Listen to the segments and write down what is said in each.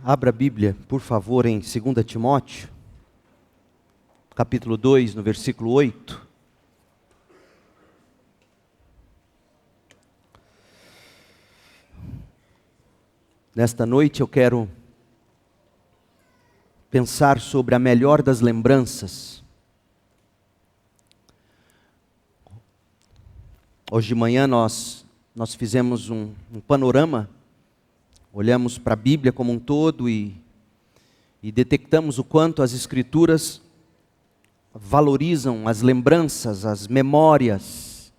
Abra a Bíblia, por favor, em 2 Timóteo, capítulo 2, no versículo 8. Nesta noite eu quero pensar sobre a melhor das lembranças. Hoje de manhã nós fizemos um panorama, olhamos para a Bíblia como um todo e detectamos o quanto as Escrituras valorizam as lembranças, as memórias,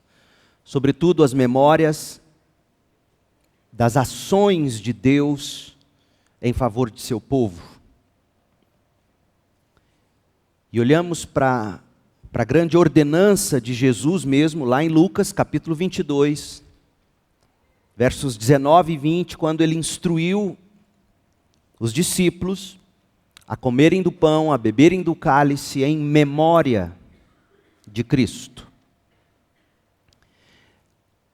sobretudo as memórias das ações de Deus em favor de seu povo. E olhamos para a grande ordenança de Jesus mesmo, lá em Lucas capítulo 22, versos 19 e 20, quando ele instruiu os discípulos a comerem do pão, a beberem do cálice em memória de Cristo.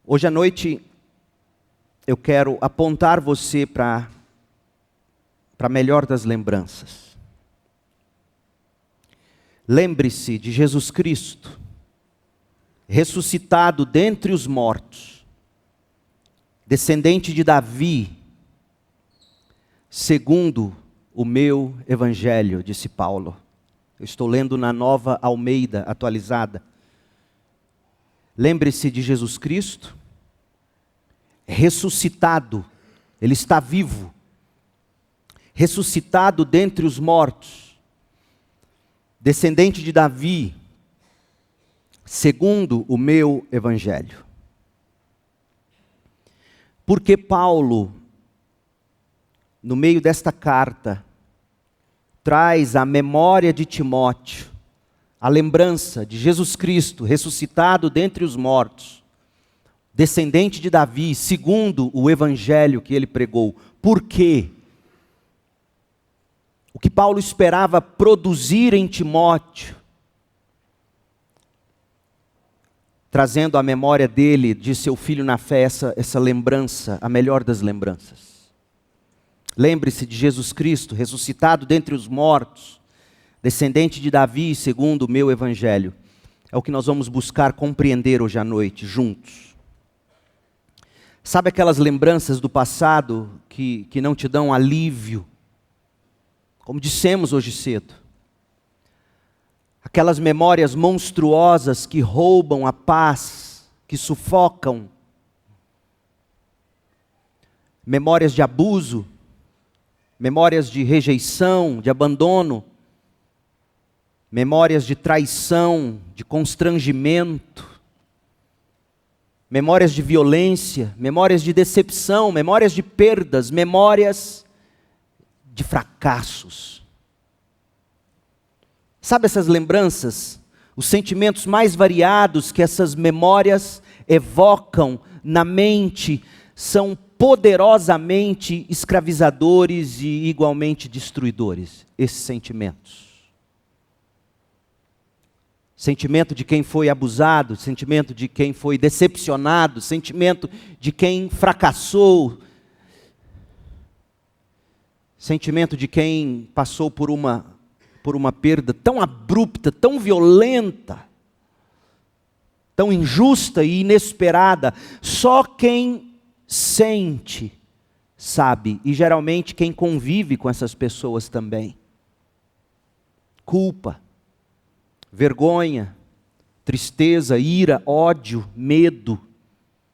Hoje à noite eu quero apontar você para a melhor das lembranças. Lembre-se de Jesus Cristo, ressuscitado dentre os mortos, descendente de Davi, segundo o meu evangelho, disse Paulo. Eu estou lendo na Nova Almeida atualizada. Lembre-se de Jesus Cristo, ressuscitado, ele está vivo, ressuscitado dentre os mortos, descendente de Davi, segundo o meu evangelho. Porque Paulo, no meio desta carta, traz à memória de Timóteo a lembrança de Jesus Cristo, ressuscitado dentre os mortos, descendente de Davi, segundo o evangelho que ele pregou. Por quê? O que Paulo esperava produzir em Timóteo, trazendo à memória dele, de seu filho na fé, essa lembrança, a melhor das lembranças. Lembre-se de Jesus Cristo, ressuscitado dentre os mortos, descendente de Davi, segundo o meu evangelho. É o que nós vamos buscar compreender hoje à noite, juntos. Sabe aquelas lembranças do passado que não te dão alívio? Como dissemos hoje cedo. Aquelas memórias monstruosas que roubam a paz, que sufocam. Memórias de abuso, memórias de rejeição, de abandono, memórias de traição, de constrangimento, memórias de violência, memórias de decepção, memórias de perdas, memórias de fracassos. Sabe essas lembranças? Os sentimentos mais variados que essas memórias evocam na mente são poderosamente escravizadores e igualmente destruidores. Esses sentimentos. Sentimento de quem foi abusado, sentimento de quem foi decepcionado, sentimento de quem fracassou, sentimento de quem passou por uma perda tão abrupta, tão violenta, tão injusta e inesperada. Só quem sente sabe, e geralmente quem convive com essas pessoas também. Culpa, vergonha, tristeza, ira, ódio, medo,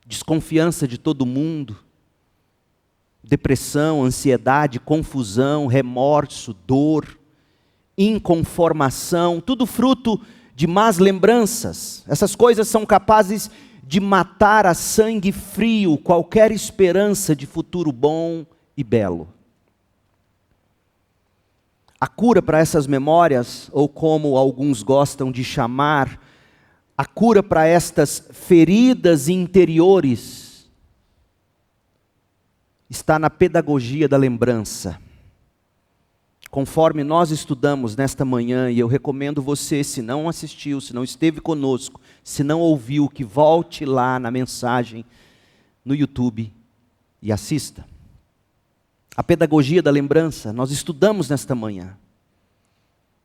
desconfiança de todo mundo, depressão, ansiedade, confusão, remorso, dor, inconformação, tudo fruto de más lembranças. Essas coisas são capazes de matar a sangue frio qualquer esperança de futuro bom e belo. A cura para essas memórias, ou como alguns gostam de chamar, a cura para estas feridas interiores, está na pedagogia da lembrança. Conforme nós estudamos nesta manhã, e eu recomendo você, se não assistiu, se não esteve conosco, se não ouviu, que volte lá na mensagem no YouTube e assista. A pedagogia da lembrança, nós estudamos nesta manhã.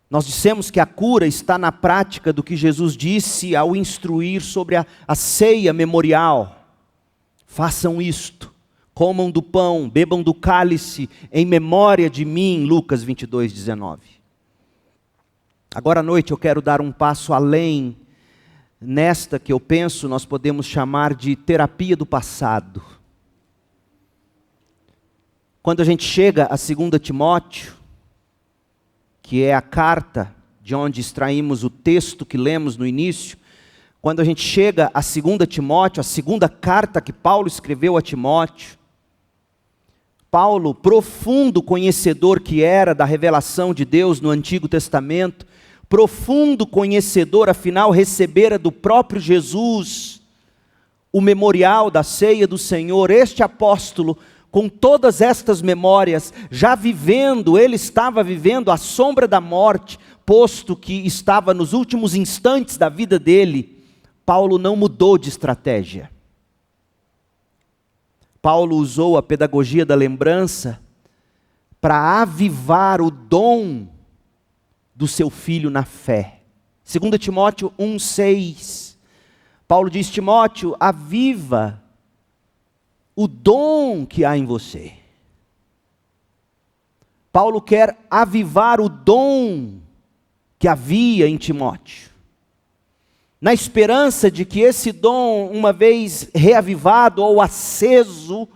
Nós dissemos que a cura está na prática do que Jesus disse ao instruir sobre a ceia memorial. Façam isto, comam do pão, bebam do cálice, em memória de mim, Lucas 22, 19. Agora à noite eu quero dar um passo além, nesta que eu penso nós podemos chamar de terapia do passado. Quando a gente chega a 2 Timóteo, que é a carta de onde extraímos o texto que lemos no início, quando a gente chega a 2 Timóteo, a segunda carta que Paulo escreveu a Timóteo, Paulo, profundo conhecedor que era da revelação de Deus no Antigo Testamento, profundo conhecedor, afinal recebera do próprio Jesus o memorial da ceia do Senhor, este apóstolo, com todas estas memórias, já vivendo, ele estava vivendo à sombra da morte, posto que estava nos últimos instantes da vida dele, Paulo não mudou de estratégia. Paulo usou a pedagogia da lembrança para avivar o dom do seu filho na fé. 2 Timóteo 1,6, Paulo diz: Timóteo, aviva o dom que há em você. Paulo quer avivar o dom que havia em Timóteo, na esperança de que esse dom, uma vez reavivado ou aceso,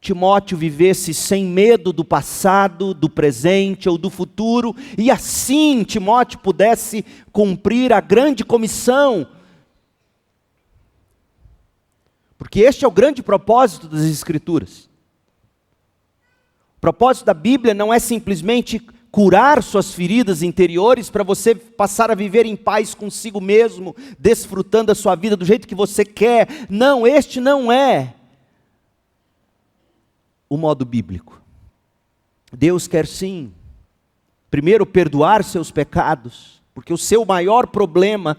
Timóteo vivesse sem medo do passado, do presente ou do futuro, e assim Timóteo pudesse cumprir a grande comissão. Porque este é o grande propósito das Escrituras. O propósito da Bíblia não é simplesmente curar suas feridas interiores para você passar a viver em paz consigo mesmo, desfrutando a sua vida do jeito que você quer. Não, este não é o modo bíblico. Deus quer sim, primeiro, perdoar seus pecados, porque o seu maior problema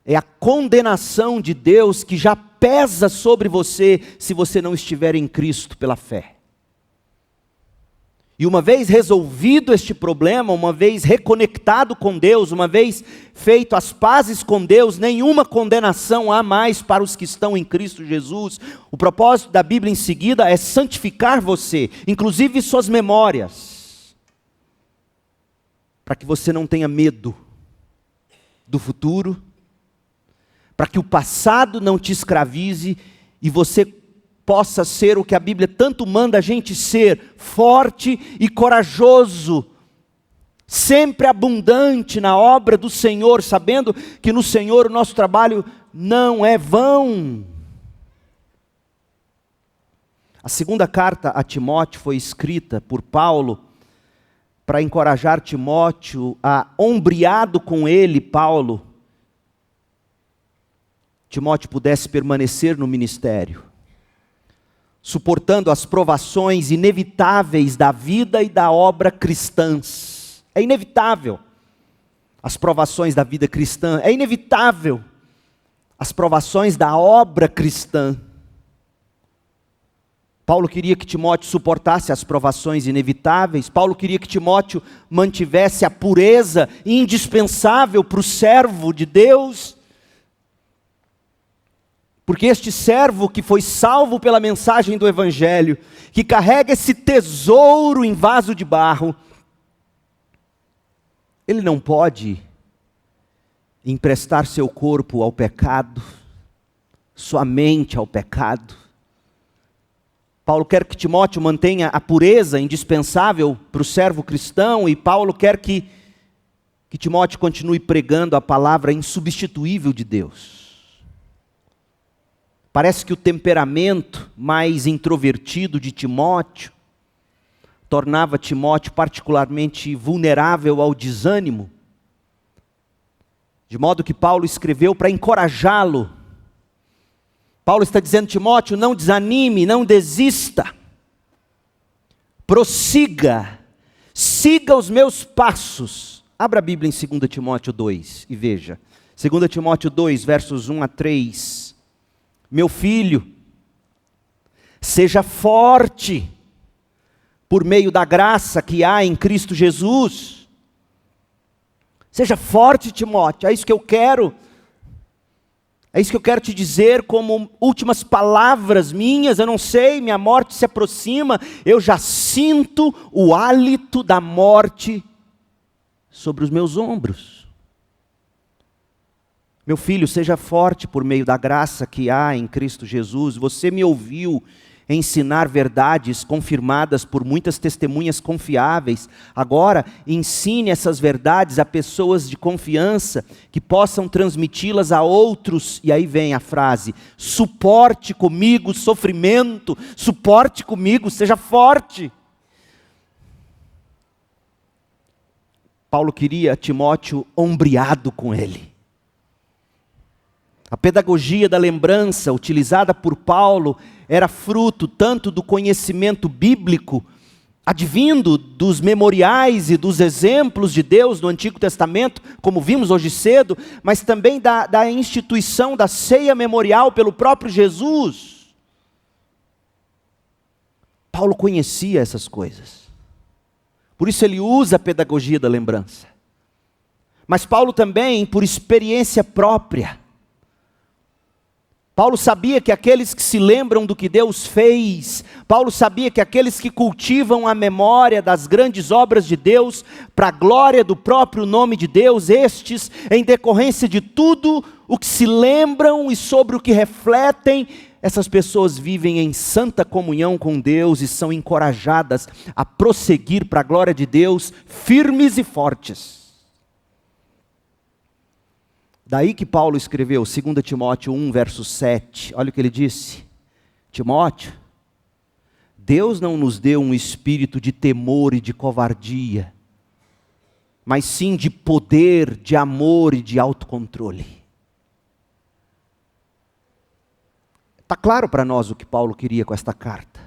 é a condenação de Deus que já pesa sobre você se você não estiver em Cristo pela fé. E uma vez resolvido este problema, uma vez reconectado com Deus, uma vez feito as pazes com Deus, nenhuma condenação há mais para os que estão em Cristo Jesus. O propósito da Bíblia em seguida é santificar você, inclusive suas memórias, para que você não tenha medo do futuro, para que o passado não te escravize e você possa ser o que a Bíblia tanto manda a gente ser, forte e corajoso, sempre abundante na obra do Senhor, sabendo que no Senhor o nosso trabalho não é vão. A segunda carta a Timóteo foi escrita por Paulo para encorajar Timóteo a, ombreado com ele, Paulo, Timóteo pudesse permanecer no ministério, suportando as provações inevitáveis da vida e da obra cristãs. É inevitável as provações da vida cristã, é inevitável as provações da obra cristã. Paulo queria que Timóteo suportasse as provações inevitáveis. Paulo queria que Timóteo mantivesse a pureza indispensável para o servo de Deus. Porque este servo que foi salvo pela mensagem do Evangelho, que carrega esse tesouro em vaso de barro, ele não pode emprestar seu corpo ao pecado, sua mente ao pecado. Paulo quer que Timóteo mantenha a pureza indispensável para o servo cristão, e Paulo quer que Timóteo continue pregando a palavra insubstituível de Deus. Parece que o temperamento mais introvertido de Timóteo tornava Timóteo particularmente vulnerável ao desânimo, de modo que Paulo escreveu para encorajá-lo. Paulo está dizendo: Timóteo, não desanime, não desista, prossiga, siga os meus passos. Abra a Bíblia em 2 Timóteo 2 e veja, 2 Timóteo 2, versos 1 a 3. Meu filho, seja forte, por meio da graça que há em Cristo Jesus. Seja forte, Timóteo, é isso que eu quero. É isso que eu quero te dizer como últimas palavras minhas. Eu não sei, minha morte se aproxima, eu já sinto o hálito da morte sobre os meus ombros. Meu filho, seja forte por meio da graça que há em Cristo Jesus. Você me ouviu ensinar verdades confirmadas por muitas testemunhas confiáveis. Agora, ensine essas verdades a pessoas de confiança que possam transmiti-las a outros. E aí vem a frase: suporte comigo o sofrimento, suporte comigo, seja forte. Paulo queria Timóteo ombreado com ele. A pedagogia da lembrança utilizada por Paulo era fruto tanto do conhecimento bíblico, advindo dos memoriais e dos exemplos de Deus no Antigo Testamento, como vimos hoje cedo, mas também da instituição da ceia memorial pelo próprio Jesus. Paulo conhecia essas coisas. Por isso ele usa a pedagogia da lembrança. Mas Paulo também, por experiência própria, Paulo sabia que aqueles que se lembram do que Deus fez, Paulo sabia que aqueles que cultivam a memória das grandes obras de Deus, para a glória do próprio nome de Deus, estes, em decorrência de tudo o que se lembram e sobre o que refletem, essas pessoas vivem em santa comunhão com Deus e são encorajadas a prosseguir para a glória de Deus, firmes e fortes. Daí que Paulo escreveu 2 Timóteo 1, verso 7, olha o que ele disse: Timóteo, Deus não nos deu um espírito de temor e de covardia, mas sim de poder, de amor e de autocontrole. Está claro para nós o que Paulo queria com esta carta.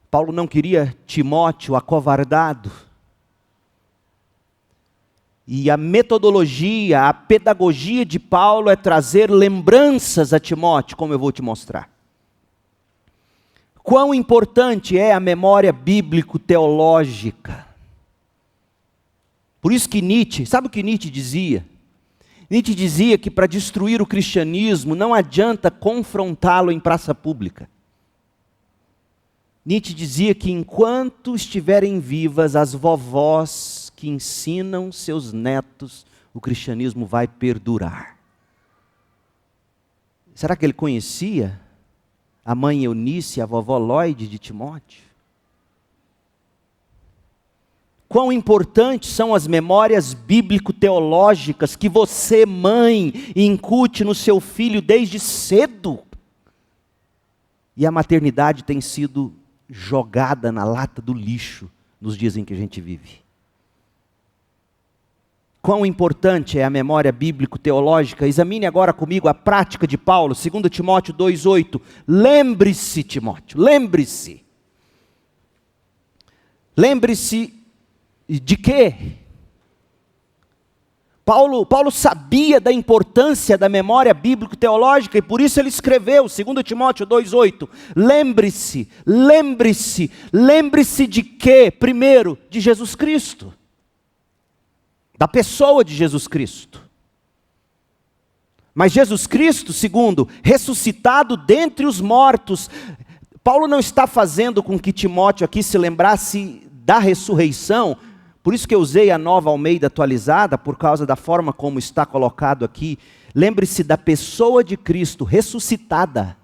Paulo não queria Timóteo acovardado. E a metodologia, a pedagogia de Paulo é trazer lembranças a Timóteo, como eu vou te mostrar. Quão importante é a memória bíblico-teológica. Por isso que Nietzsche, sabe o que Nietzsche dizia? Nietzsche dizia que para destruir o cristianismo não adianta confrontá-lo em praça pública. Nietzsche dizia que enquanto estiverem vivas as vovós que ensinam seus netos, o cristianismo vai perdurar. Será que ele conhecia a mãe Eunice e a vovó Lloyd de Timóteo? Quão importantes são as memórias bíblico-teológicas que você, mãe, incute no seu filho desde cedo. E a maternidade tem sido jogada na lata do lixo nos dias em que a gente vive. Quão importante é a memória bíblico-teológica? Examine agora comigo a prática de Paulo, 2 Timóteo 2,8. Lembre-se, Timóteo, lembre-se. Lembre-se de quê? Paulo sabia da importância da memória bíblico-teológica e por isso ele escreveu, 2 Timóteo 2,8. Lembre-se, lembre-se, lembre-se de quê? Primeiro, de Jesus Cristo. Da pessoa de Jesus Cristo. Mas Jesus Cristo, segundo, ressuscitado dentre os mortos. Paulo não está fazendo com que Timóteo aqui se lembrasse da ressurreição, por isso que eu usei a Nova Almeida atualizada, por causa da forma como está colocado aqui. Lembre-se da pessoa de Cristo ressuscitada.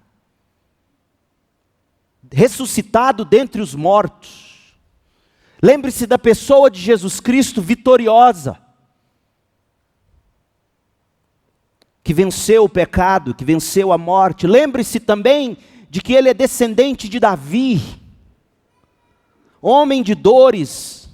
Ressuscitado dentre os mortos. Lembre-se da pessoa de Jesus Cristo vitoriosa. Que venceu o pecado, que venceu a morte. Lembre-se também de que ele é descendente de Davi, homem de dores,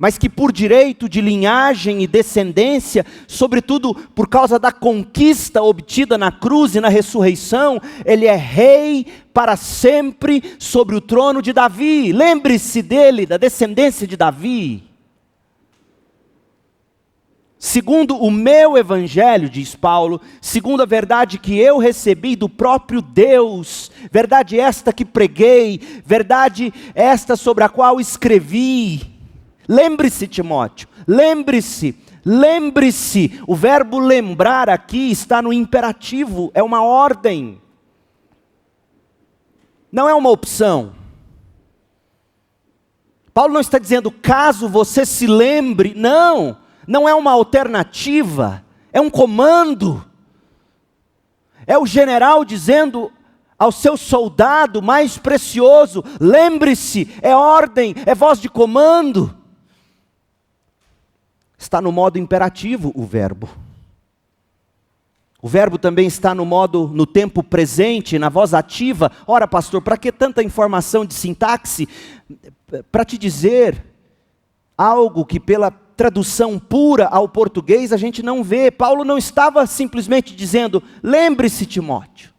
mas que por direito de linhagem e descendência, sobretudo por causa da conquista obtida na cruz e na ressurreição, ele é rei para sempre sobre o trono de Davi. Lembre-se dele, da descendência de Davi. segundo o meu evangelho, diz Paulo, segundo a verdade que eu recebi do próprio Deus, verdade esta que preguei, verdade esta sobre a qual escrevi. Lembre-se, Timóteo, lembre-se, o verbo lembrar aqui está no imperativo, é uma ordem, não é uma opção. Paulo não está dizendo, caso você se lembre, não é uma alternativa, é um comando. É o general dizendo ao seu soldado mais precioso, lembre-se, é ordem, é voz de comando. Está no modo imperativo o verbo. O verbo também está no tempo presente, na voz ativa. Ora, pastor, para que tanta informação de sintaxe? Para te dizer algo que pela tradução pura ao português a gente não vê. Paulo não estava simplesmente dizendo, lembre-se, Timóteo.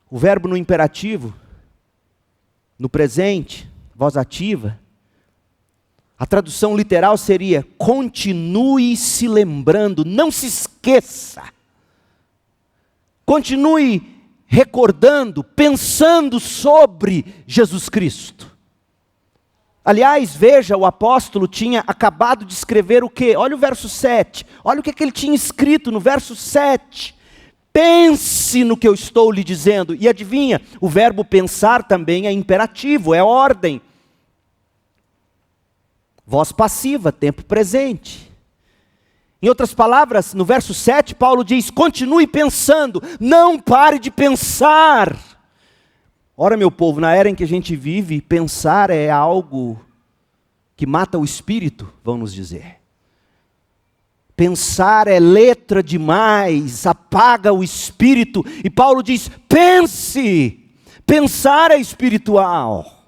O verbo no imperativo, no presente, voz ativa, a tradução literal seria, continue se lembrando, não se esqueça. Continue recordando, pensando sobre Jesus Cristo. Aliás, veja, o apóstolo tinha acabado de escrever o quê? Olha o verso 7, olha o que ele tinha escrito no verso 7. Pense no que eu estou lhe dizendo. E adivinha, o verbo pensar também é imperativo, é ordem. Voz passiva, tempo presente. Em outras palavras, no verso 7, Paulo diz, continue pensando, não pare de pensar. Ora, meu povo, na era em que a gente vive, pensar é algo que mata o espírito, vamos dizer. Pensar é letra demais, apaga o espírito. E Paulo diz, pense, pensar é espiritual.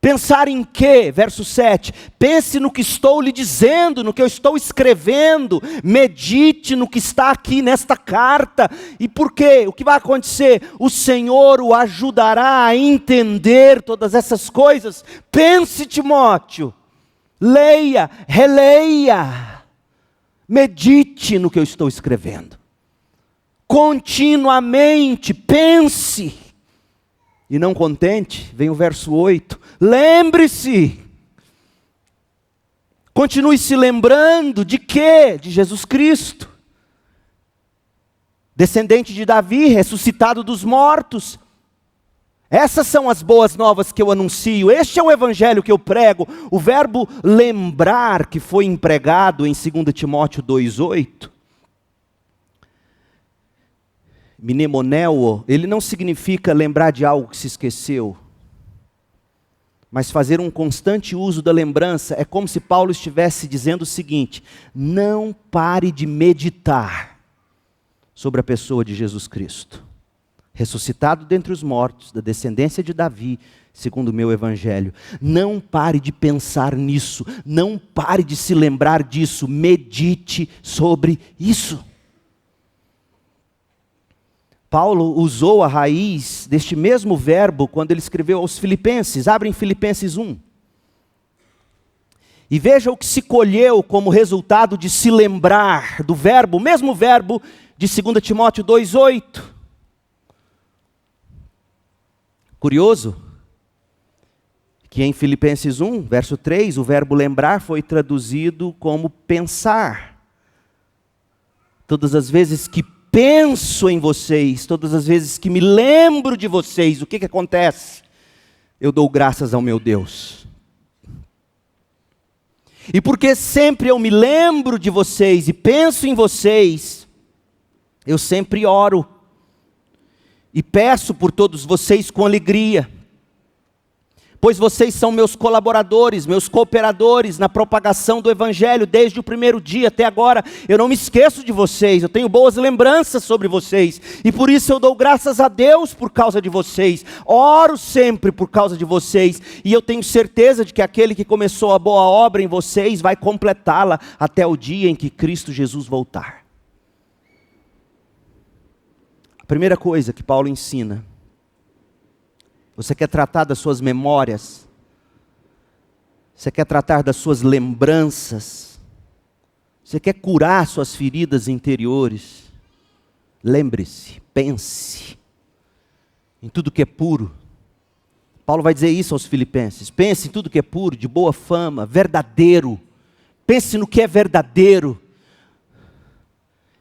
Pensar em quê? Verso 7, pense no que estou lhe dizendo, no que eu estou escrevendo, medite no que está aqui nesta carta. E por quê? O que vai acontecer? O Senhor o ajudará a entender todas essas coisas. Pense, Timóteo, leia, releia, medite no que eu estou escrevendo. Continuamente, pense. E não contente, vem o verso 8, lembre-se, continue se lembrando de quê? De Jesus Cristo, descendente de Davi, ressuscitado dos mortos. Essas são as boas novas que eu anuncio, este é o evangelho que eu prego. O verbo lembrar, que foi empregado em 2 Timóteo 2,8, mnemoneo, ele não significa lembrar de algo que se esqueceu, mas fazer um constante uso da lembrança. É como se Paulo estivesse dizendo o seguinte, não pare de meditar sobre a pessoa de Jesus Cristo, ressuscitado dentre os mortos, da descendência de Davi, segundo o meu evangelho. Não pare de pensar nisso, não pare de se lembrar disso, medite sobre isso. Paulo usou a raiz deste mesmo verbo quando ele escreveu aos Filipenses. Abrem Filipenses 1. E veja o que se colheu como resultado de se lembrar do verbo, o mesmo verbo de 2 Timóteo 2,8. Curioso que em Filipenses 1, verso 3, o verbo lembrar foi traduzido como pensar. Todas as vezes que penso em vocês, todas as vezes que me lembro de vocês, o que acontece? Eu dou graças ao meu Deus. E porque sempre eu me lembro de vocês e penso em vocês, eu sempre oro e peço por todos vocês com alegria, pois vocês são meus colaboradores, meus cooperadores na propagação do Evangelho, desde o primeiro dia até agora. Eu não me esqueço de vocês, eu tenho boas lembranças sobre vocês, e por isso eu dou graças a Deus por causa de vocês, oro sempre por causa de vocês, e eu tenho certeza de que aquele que começou a boa obra em vocês, vai completá-la até o dia em que Cristo Jesus voltar. A primeira coisa que Paulo ensina: você quer tratar das suas memórias? Você quer tratar das suas lembranças? Você quer curar suas feridas interiores? Lembre-se, pense em tudo que é puro. Paulo vai dizer isso aos filipenses. Pense em tudo que é puro, de boa fama, verdadeiro. Pense no que é verdadeiro.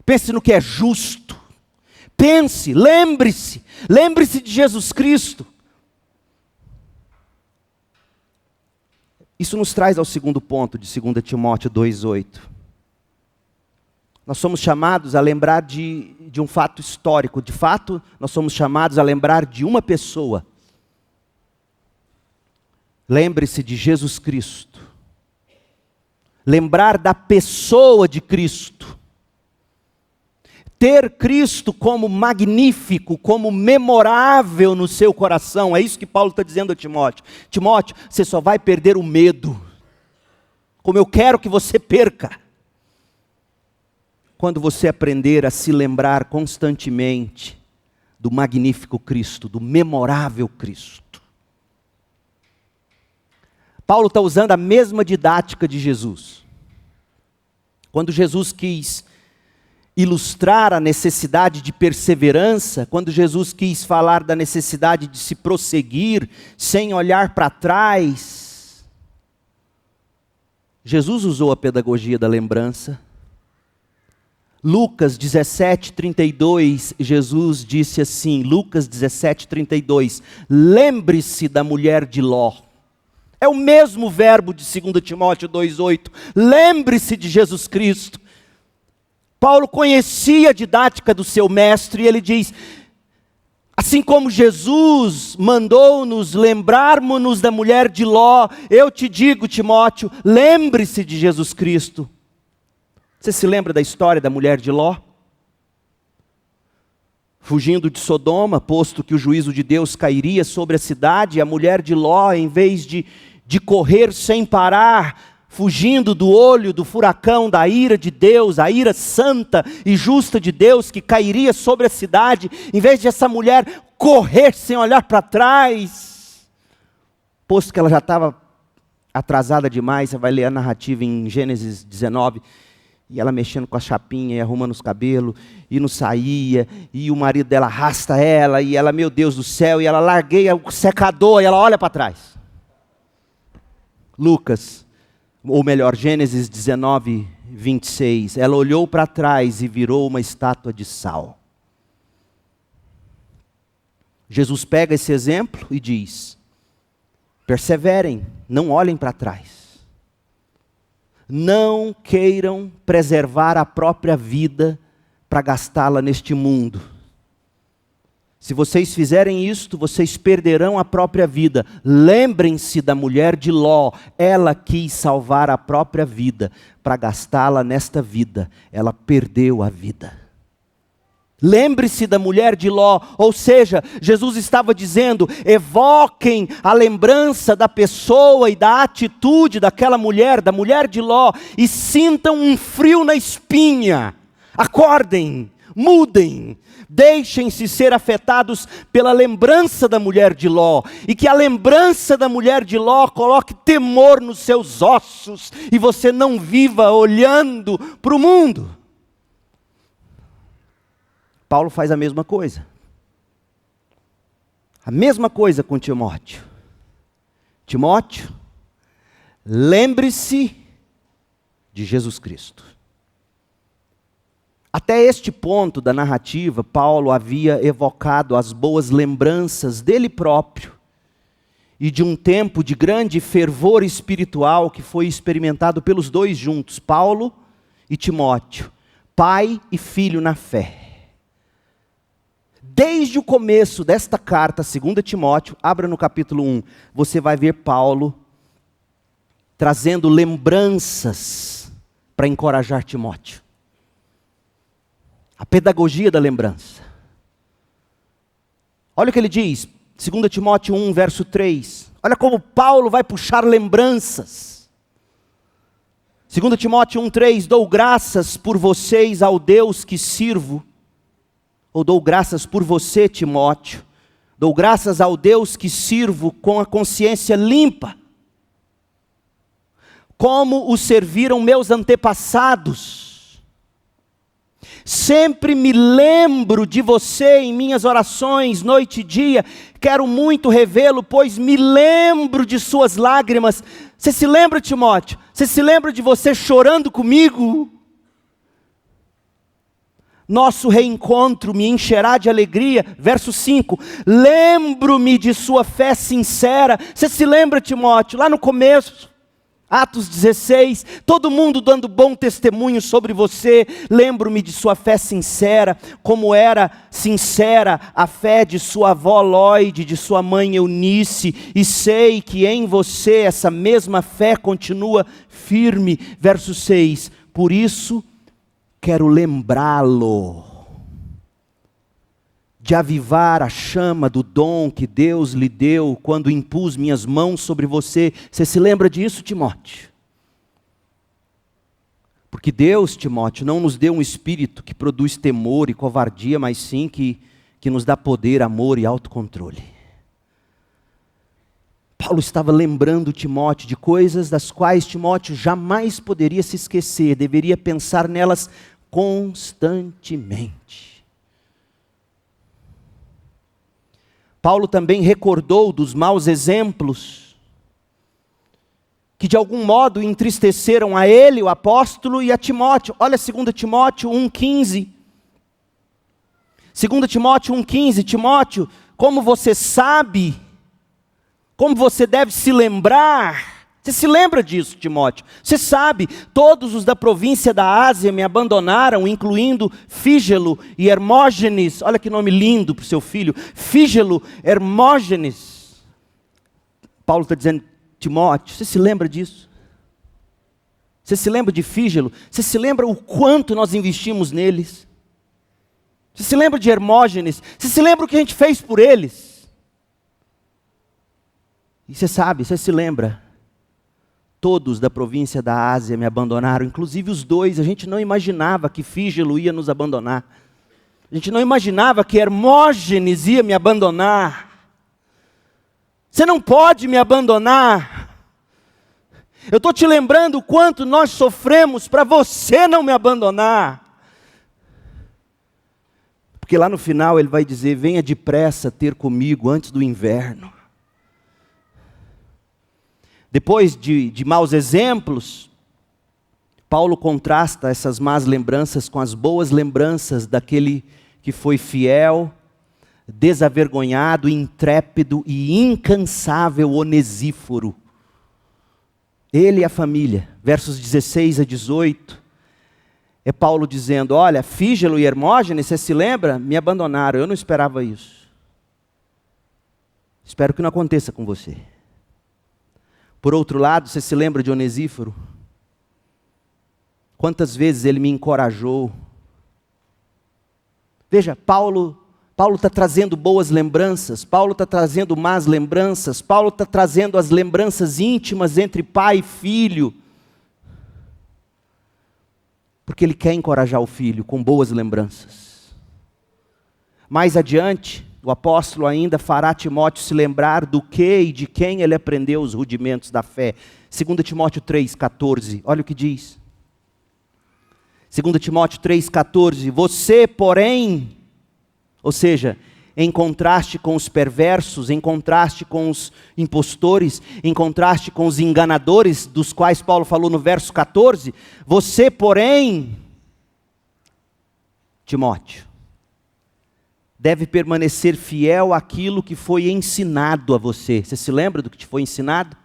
Pense no que é justo. Pense, lembre-se de Jesus Cristo. Isso nos traz ao segundo ponto de 2 Timóteo 2,8. Nós somos chamados a lembrar de um fato histórico. De fato, nós somos chamados a lembrar de uma pessoa. Lembre-se de Jesus Cristo. Lembrar da pessoa de Cristo. Ter Cristo como magnífico, como memorável no seu coração. É isso que Paulo está dizendo a Timóteo. Timóteo, você só vai perder o medo, como eu quero que você perca, quando você aprender a se lembrar constantemente do magnífico Cristo, do memorável Cristo. Paulo está usando a mesma didática de Jesus. Quando Jesus quis ilustrar a necessidade de perseverança, quando Jesus quis falar da necessidade de se prosseguir, sem olhar para trás, Jesus usou a pedagogia da lembrança. Lucas 17:32, Jesus disse assim, Lucas 17:32, lembre-se da mulher de Ló. É o mesmo verbo de 2 Timóteo 2,8, lembre-se de Jesus Cristo. Paulo conhecia a didática do seu mestre e ele diz, assim como Jesus mandou-nos lembrarmos-nos da mulher de Ló, eu te digo, Timóteo, lembre-se de Jesus Cristo. Você se lembra da história da mulher de Ló? Fugindo de Sodoma, posto que o juízo de Deus cairia sobre a cidade, a mulher de Ló, em vez de correr sem parar, fugindo do olho do furacão da ira de Deus, a ira santa e justa de Deus que cairia sobre a cidade, em vez de essa mulher correr sem olhar para trás, posto que ela já estava atrasada demais, você vai ler a narrativa em Gênesis 19, e ela mexendo com a chapinha e arrumando os cabelos, e não saía, e o marido dela arrasta ela, e ela, meu Deus do céu, e ela largueia o secador, e ela olha para trás. Lucas, ou melhor, Gênesis 19:26, ela olhou para trás e virou uma estátua de sal. Jesus pega esse exemplo e diz, perseverem, não olhem para trás. Não queiram preservar a própria vida para gastá-la neste mundo. Se vocês fizerem isto, vocês perderão a própria vida. Lembrem-se da mulher de Ló. Ela quis salvar a própria vida para gastá-la nesta vida. Ela perdeu a vida. Lembre-se da mulher de Ló. Ou seja, Jesus estava dizendo, evoquem a lembrança da pessoa e da atitude daquela mulher, da mulher de Ló, e sintam um frio na espinha. Acordem, mudem. Deixem-se ser afetados pela lembrança da mulher de Ló, e que a lembrança da mulher de Ló coloque temor nos seus ossos, e você não viva olhando para o mundo. Paulo faz a mesma coisa. A mesma coisa com Timóteo. Timóteo, lembre-se de Jesus Cristo. Até este ponto da narrativa, Paulo havia evocado as boas lembranças dele próprio e de um tempo de grande fervor espiritual que foi experimentado pelos dois juntos, Paulo e Timóteo, pai e filho na fé. Desde o começo desta carta, 2 Timóteo, abra no capítulo 1, você vai ver Paulo trazendo lembranças para encorajar Timóteo. A pedagogia da lembrança. Olha o que ele diz, 2 Timóteo 1, verso 3. Olha como Paulo vai puxar lembranças. 2 Timóteo 1, 3. Dou graças por vocês ao Deus que sirvo. Ou dou graças por você, Timóteo. Dou graças ao Deus que sirvo com a consciência limpa. como o serviram meus antepassados. Sempre me lembro de você em minhas orações, noite e dia. Quero muito revê-lo, pois me lembro de suas lágrimas. Você se lembra, Timóteo? Você se lembra de você chorando comigo? Nosso reencontro me encherá de alegria. Verso 5, lembro-me de sua fé sincera. Você se lembra, Timóteo, lá no começo, Atos 16, todo mundo dando bom testemunho sobre você. Lembro-me de sua fé sincera, como era sincera a fé de sua avó Lóide, de sua mãe Eunice, e sei que em você essa mesma fé continua firme. Verso 6, por isso quero lembrá-lo de avivar a chama do dom que Deus lhe deu quando impus minhas mãos sobre você. Você se lembra disso, Timóteo? Porque Deus, Timóteo, não nos deu um espírito que produz temor e covardia, mas sim que nos dá poder, amor e autocontrole. Paulo estava lembrando Timóteo de coisas das quais Timóteo jamais poderia se esquecer, deveria pensar nelas constantemente. Paulo também recordou dos maus exemplos que de algum modo entristeceram a ele, o apóstolo, e a Timóteo. Olha 2 Timóteo 1,15. 2 Timóteo 1,15. Timóteo, como você sabe, como você deve se lembrar. Você se lembra disso, Timóteo? Você sabe, todos os da província da Ásia me abandonaram, incluindo Fígelo e Hermógenes. Olha que nome lindo para o seu filho. Fígelo, Hermógenes. Paulo está dizendo, Timóteo, você se lembra disso? Você se lembra de Fígelo? Você se lembra o quanto nós investimos neles? Você se lembra de Hermógenes? Você se lembra o que a gente fez por eles? E você sabe, você se lembra? Todos da província da Ásia me abandonaram, inclusive os dois. A gente não imaginava que Fígelo ia nos abandonar. A gente não imaginava que Hermógenes ia me abandonar. Você não pode me abandonar. Eu estou te lembrando o quanto nós sofremos para você não me abandonar. Porque lá no final ele vai dizer, venha depressa ter comigo antes do inverno. Depois de maus exemplos, Paulo contrasta essas más lembranças com as boas lembranças daquele que foi fiel, desavergonhado, intrépido e incansável Onesíforo. Ele e a família, versos 16 a 18, é Paulo dizendo, olha, Fígelo e Hermógenes, você se lembra? Me abandonaram, eu não esperava isso. Espero que não aconteça com você. Por outro lado, você se lembra de Onesíforo? Quantas vezes ele me encorajou. Veja, Paulo está trazendo boas lembranças, Paulo está trazendo más lembranças, Paulo está trazendo as lembranças íntimas entre pai e filho. Porque ele quer encorajar o filho com boas lembranças. Mais adiante, o apóstolo ainda fará Timóteo se lembrar do que e de quem ele aprendeu os rudimentos da fé. 2 Timóteo 3,14, olha o que diz. 2 Timóteo 3,14, você, porém, ou seja, em contraste com os perversos, em contraste com os impostores, em contraste com os enganadores, dos quais Paulo falou no verso 14, você, porém, Timóteo, deve permanecer fiel àquilo que foi ensinado a você. Você se lembra do que te foi ensinado?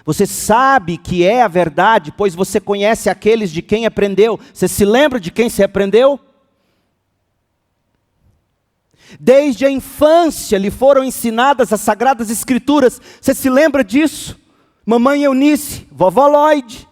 Você sabe que é a verdade, pois você conhece aqueles de quem aprendeu. Você se lembra de quem você aprendeu? Desde a infância lhe foram ensinadas as Sagradas Escrituras. Você se lembra disso? Mamãe Eunice, vovó Lóide.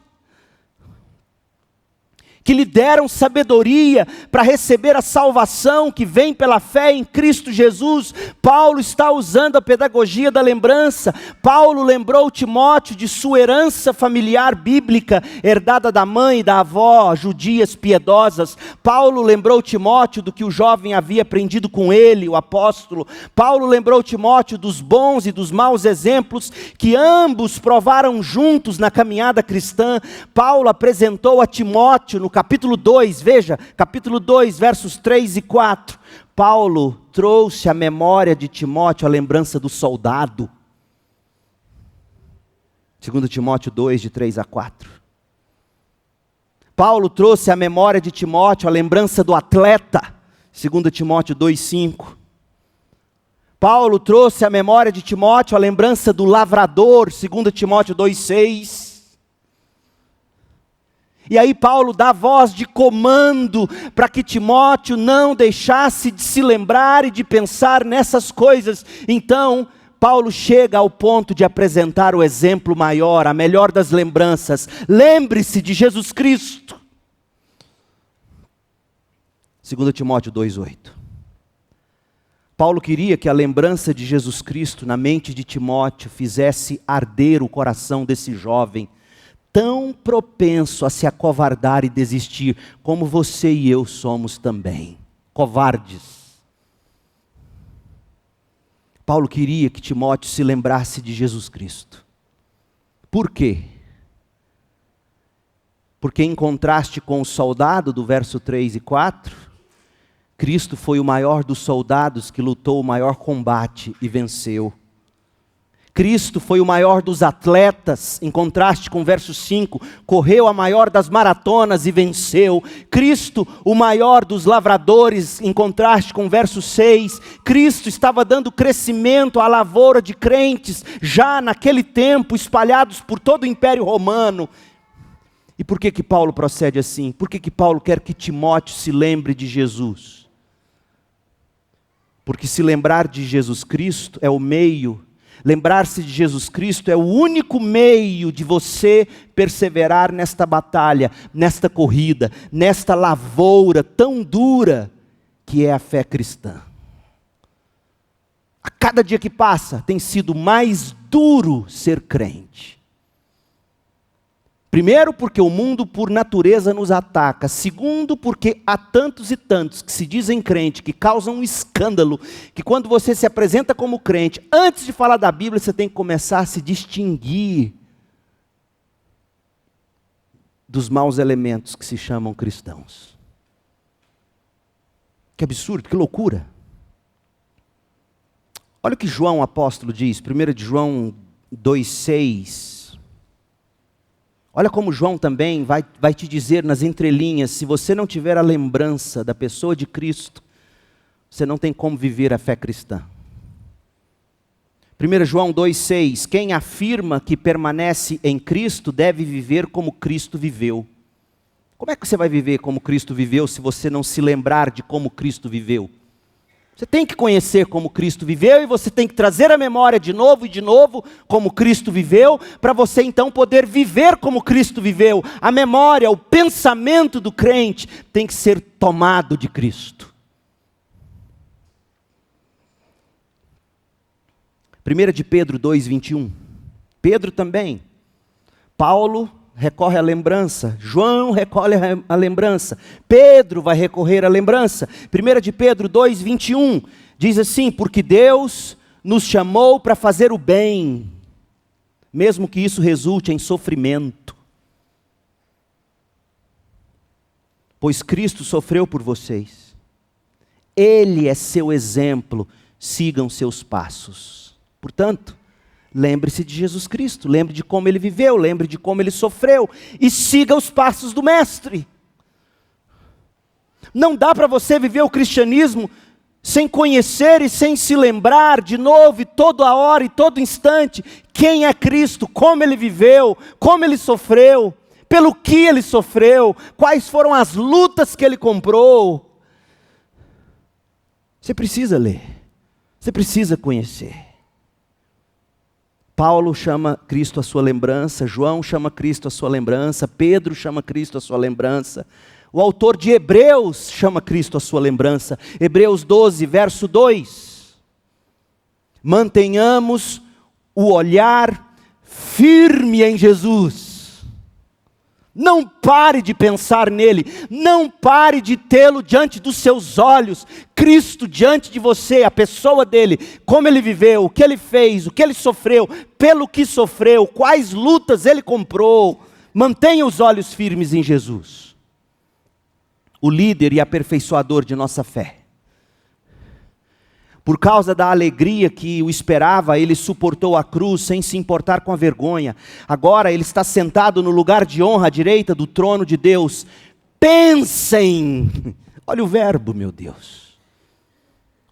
que lhe deram sabedoria para receber a salvação que vem pela fé em Cristo Jesus. Paulo está usando a pedagogia da lembrança. Paulo lembrou Timóteo de sua herança familiar bíblica, herdada da mãe e da avó, judias piedosas. Paulo lembrou Timóteo do que o jovem havia aprendido com ele, o apóstolo. Paulo lembrou Timóteo dos bons e dos maus exemplos que ambos provaram juntos na caminhada cristã. Paulo apresentou a Timóteo no capítulo 2, veja, capítulo 2, versos 3 e 4. Paulo trouxe à memória de Timóteo a lembrança do soldado. 2 Timóteo 2, de 3 a 4. Paulo trouxe à memória de Timóteo a lembrança do atleta. 2 Timóteo 2, 5. Paulo trouxe à memória de Timóteo a lembrança do lavrador. 2 Timóteo 2, 6. E aí Paulo dá voz de comando para que Timóteo não deixasse de se lembrar e de pensar nessas coisas. Então, Paulo chega ao ponto de apresentar o exemplo maior, a melhor das lembranças. Lembre-se de Jesus Cristo. 2 Timóteo 2,8. Paulo queria que a lembrança de Jesus Cristo na mente de Timóteo fizesse arder o coração desse jovem, tão propenso a se acovardar e desistir, como você e eu somos também, covardes. Paulo queria que Timóteo se lembrasse de Jesus Cristo. Por quê? Porque em contraste com o soldado do verso 3 e 4, Cristo foi o maior dos soldados que lutou o maior combate e venceu. Cristo foi o maior dos atletas, em contraste com o verso 5, correu a maior das maratonas e venceu. Cristo, o maior dos lavradores, em contraste com o verso 6, Cristo estava dando crescimento à lavoura de crentes, já naquele tempo, espalhados por todo o Império Romano. E por que Paulo procede assim? Por que Paulo quer que Timóteo se lembre de Jesus? Porque se lembrar de Jesus Cristo é o meio. Lembrar-se de Jesus Cristo é o único meio de você perseverar nesta batalha, nesta corrida, nesta lavoura tão dura que é a fé cristã. A cada dia que passa tem sido mais duro ser crente. Primeiro, porque o mundo por natureza nos ataca. Segundo, porque há tantos e tantos que se dizem crente, que causam um escândalo, que quando você se apresenta como crente, antes de falar da Bíblia, você tem que começar a se distinguir dos maus elementos que se chamam cristãos. Que absurdo, que loucura. Olha o que João, apóstolo, diz, 1 de João 2,6. Olha como João também vai te dizer nas entrelinhas, se você não tiver a lembrança da pessoa de Cristo, você não tem como viver a fé cristã. 1 João 2,6, quem afirma que permanece em Cristo deve viver como Cristo viveu. Como é que você vai viver como Cristo viveu se você não se lembrar de como Cristo viveu? Você tem que conhecer como Cristo viveu e você tem que trazer a memória de novo e de novo como Cristo viveu, para você então poder viver como Cristo viveu. A memória, o pensamento do crente tem que ser tomado de Cristo. 1 de Pedro 2,21. Pedro também. Paulo recorre à lembrança, João recorre à lembrança, Pedro vai recorrer à lembrança. 1 de Pedro 2,21 diz assim, porque Deus nos chamou para fazer o bem, mesmo que isso resulte em sofrimento. Pois Cristo sofreu por vocês, Ele é seu exemplo, sigam seus passos. Portanto, lembre-se de Jesus Cristo, lembre de como Ele viveu, lembre de como Ele sofreu, e siga os passos do Mestre. Não dá para você viver o cristianismo sem conhecer e sem se lembrar de novo, e toda hora e todo instante, quem é Cristo, como Ele viveu, como Ele sofreu, pelo que Ele sofreu, quais foram as lutas que Ele comprou. Você precisa ler, você precisa conhecer. Paulo chama Cristo à sua lembrança, João chama Cristo à sua lembrança, Pedro chama Cristo à sua lembrança. O autor de Hebreus chama Cristo à sua lembrança. Hebreus 12, verso 2. Mantenhamos o olhar firme em Jesus. Não pare de pensar nele. Não pare de tê-lo diante dos seus olhos. Cristo diante de você, a pessoa dele. Como ele viveu, o que ele fez, o que ele sofreu, pelo que sofreu, quais lutas ele comprou. Mantenha os olhos firmes em Jesus, o líder e aperfeiçoador de nossa fé. Por causa da alegria que o esperava, ele suportou a cruz sem se importar com a vergonha. Agora ele está sentado no lugar de honra à direita do trono de Deus. Pensem, olha o verbo, meu Deus.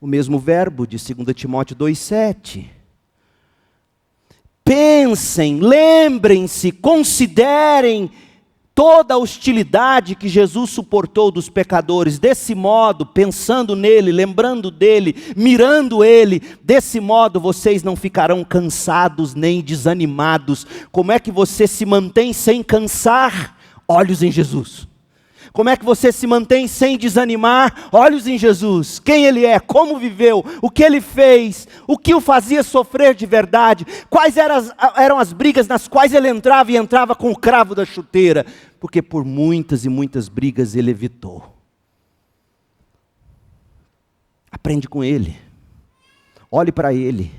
O mesmo verbo de 2 Timóteo 2,7. Pensem, lembrem-se, considerem toda a hostilidade que Jesus suportou dos pecadores. Desse modo, pensando nele, lembrando dele, mirando ele, desse modo vocês não ficarão cansados nem desanimados. Como é que você se mantém sem cansar? Olhos em Jesus. Como é que você se mantém sem desanimar? Olhos em Jesus. Quem ele é, como viveu, o que ele fez, o que o fazia sofrer de verdade, quais eram as brigas nas quais ele entrava e entrava com o cravo da chuteira. Porque por muitas e muitas brigas ele evitou. Aprende com ele. Olhe para ele.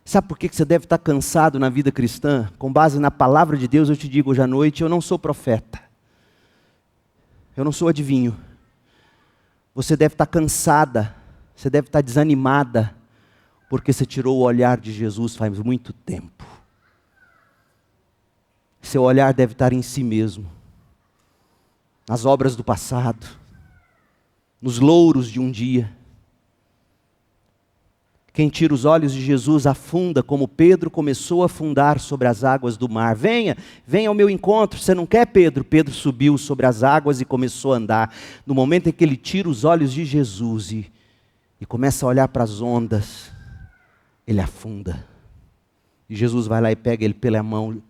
Sabe por que você deve estar cansado na vida cristã? Com base na palavra de Deus, eu te digo hoje à noite, eu não sou profeta. Eu não sou adivinho. Você deve estar cansada, você deve estar desanimada, porque você tirou o olhar de Jesus faz muito tempo. Seu olhar deve estar em si mesmo, nas obras do passado, nos louros de um dia. Quem tira os olhos de Jesus afunda, como Pedro começou a afundar sobre as águas do mar. Venha ao meu encontro. Você não quer, Pedro? Pedro subiu sobre as águas e começou a andar. No momento em que ele tira os olhos de Jesus e começa a olhar para as ondas, ele afunda. E Jesus vai lá e pega ele pela mão.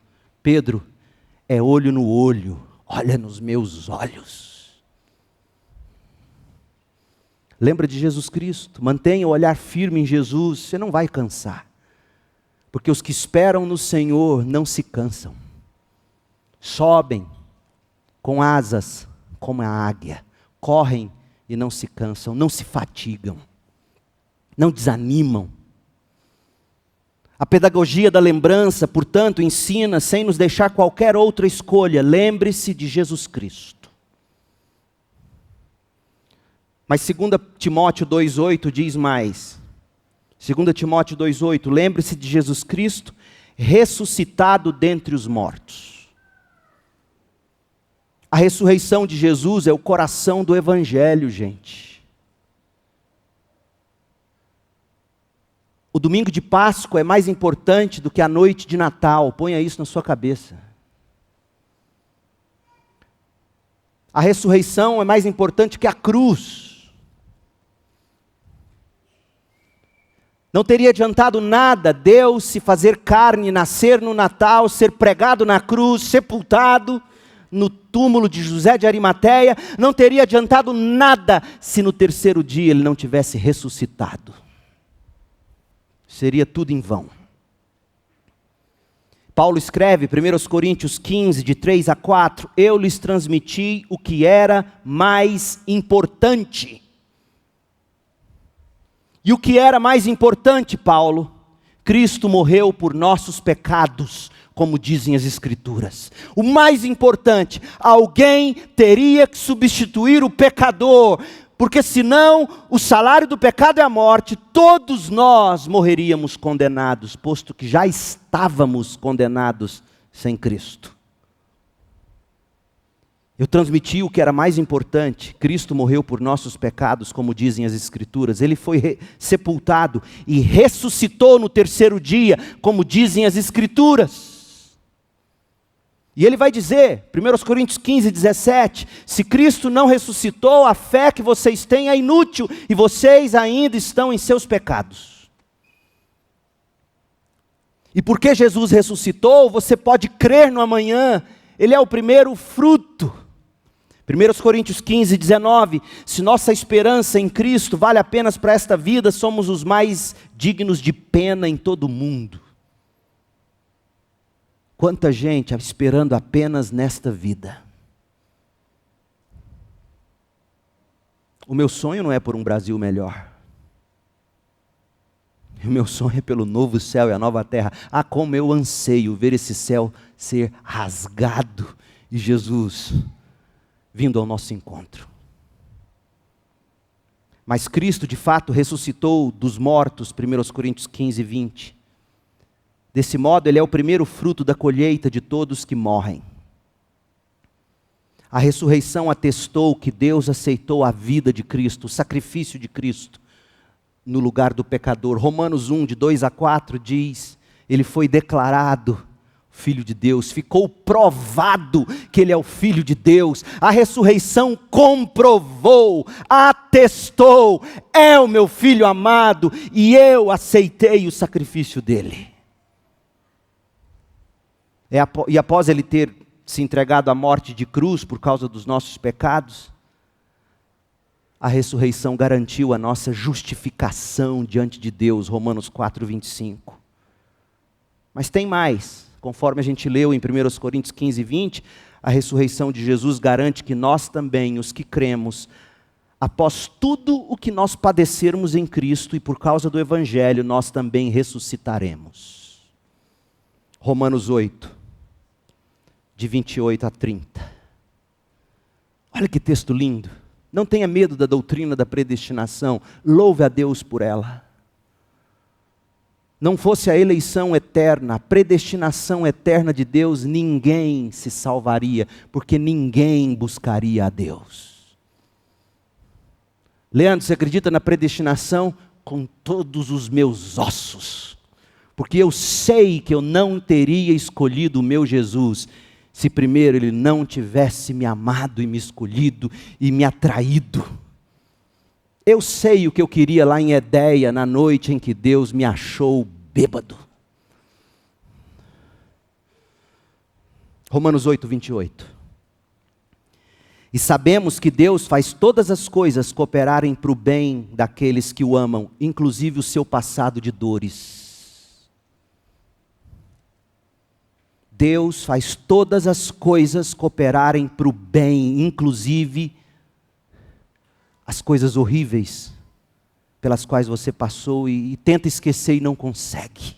Pedro, é olho no olho, olha nos meus olhos. Lembra de Jesus Cristo, mantenha o olhar firme em Jesus, você não vai cansar. Porque os que esperam no Senhor não se cansam. Sobem com asas como a águia, correm e não se cansam, não se fatigam, não desanimam. A pedagogia da lembrança, portanto, ensina sem nos deixar qualquer outra escolha. Lembre-se de Jesus Cristo. Mas 2 Timóteo 2,8 diz mais. 2 Timóteo 2,8, lembre-se de Jesus Cristo, ressuscitado dentre os mortos. A ressurreição de Jesus é o coração do Evangelho, gente. O domingo de Páscoa é mais importante do que a noite de Natal, ponha isso na sua cabeça. A ressurreição é mais importante que a cruz. Não teria adiantado nada Deus se fazer carne, nascer no Natal, ser pregado na cruz, sepultado no túmulo de José de Arimateia. Não teria adiantado nada se no terceiro dia ele não tivesse ressuscitado. Seria tudo em vão. Paulo escreve, 1 Coríntios 15, de 3 a 4, eu lhes transmiti o que era mais importante. E o que era mais importante, Paulo? Cristo morreu por nossos pecados, como dizem as Escrituras. O mais importante, alguém teria que substituir o pecador, porque senão o salário do pecado é a morte, todos nós morreríamos condenados, posto que já estávamos condenados sem Cristo. Eu transmiti o que era mais importante. Cristo morreu por nossos pecados, como dizem as Escrituras. Ele foi sepultado e ressuscitou no terceiro dia, como dizem as Escrituras. E ele vai dizer, 1 Coríntios 15, 17, se Cristo não ressuscitou, a fé que vocês têm é inútil e vocês ainda estão em seus pecados. E porque Jesus ressuscitou, você pode crer no amanhã. Ele é o primeiro fruto. 1 Coríntios 15, 19, se nossa esperança em Cristo vale apenas para esta vida, somos os mais dignos de pena em todo o mundo. Quanta gente esperando apenas nesta vida. O meu sonho não é por um Brasil melhor. O meu sonho é pelo novo céu e a nova terra. Ah, como eu anseio ver esse céu ser rasgado e Jesus vindo ao nosso encontro. Mas Cristo de fato ressuscitou dos mortos, 1 Coríntios 15, 20. Desse modo, Ele é o primeiro fruto da colheita de todos que morrem. A ressurreição atestou que Deus aceitou a vida de Cristo, o sacrifício de Cristo, no lugar do pecador. Romanos 1, de 2 a 4 diz, Ele foi declarado Filho de Deus, ficou provado que Ele é o Filho de Deus. A ressurreição comprovou, atestou, é o meu Filho amado, e eu aceitei o sacrifício dEle. E após Ele ter se entregado à morte de cruz por causa dos nossos pecados, a ressurreição garantiu a nossa justificação diante de Deus, Romanos 4, 25. Mas tem mais, conforme a gente leu em 1 Coríntios 15, 20, a ressurreição de Jesus garante que nós também, os que cremos, após tudo o que nós padecermos em Cristo e por causa do Evangelho, nós também ressuscitaremos. Romanos 8, de 28 a 30. Olha que texto lindo. Não tenha medo da doutrina da predestinação, louve a Deus por ela. Não fosse a eleição eterna, a predestinação eterna de Deus, ninguém se salvaria, porque ninguém buscaria a Deus. Leandro, você acredita na predestinação? Com todos os meus ossos, porque eu sei que eu não teria escolhido o meu Jesus, se primeiro Ele não tivesse me amado e me escolhido e me atraído. Eu sei o que eu queria lá em Edéia, na noite em que Deus me achou bêbado. Romanos 8, 28. E sabemos que Deus faz todas as coisas cooperarem para o bem daqueles que o amam, inclusive o seu passado de dores. Deus faz todas as coisas cooperarem para o bem, inclusive as coisas horríveis pelas quais você passou e tenta esquecer e não consegue.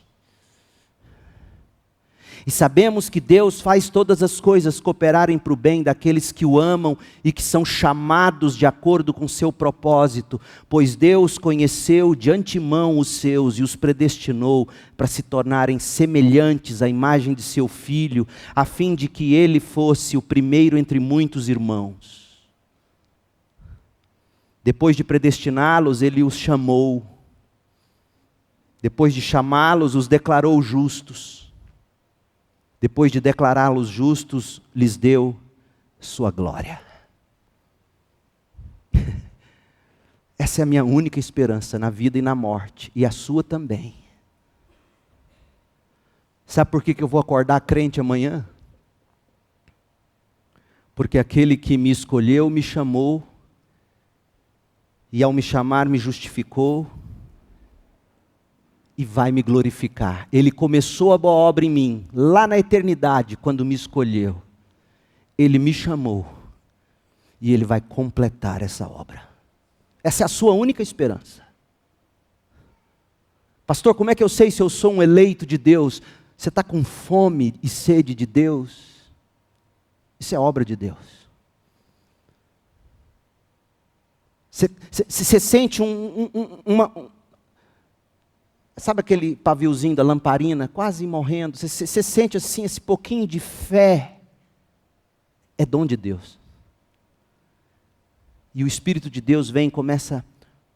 E sabemos que Deus faz todas as coisas cooperarem para o bem daqueles que o amam e que são chamados de acordo com seu propósito, pois Deus conheceu de antemão os seus e os predestinou para se tornarem semelhantes à imagem de seu Filho, a fim de que ele fosse o primeiro entre muitos irmãos. Depois de predestiná-los, ele os chamou. Depois de chamá-los, os declarou justos. Depois de declará-los justos, lhes deu sua glória. Essa é a minha única esperança na vida e na morte, e a sua também. Sabe por que eu vou acordar crente amanhã? Porque aquele que me escolheu me chamou, e ao me chamar me justificou, e vai me glorificar. Ele começou a boa obra em mim, lá na eternidade, quando me escolheu. Ele me chamou, e Ele vai completar essa obra. Essa é a sua única esperança. Pastor, como é que eu sei se eu sou um eleito de Deus? Você está com fome e sede de Deus? Isso é obra de Deus. Você sente sabe aquele paviozinho da lamparina, quase morrendo? Você sente assim, esse pouquinho de fé. É dom de Deus. E o Espírito de Deus vem e começa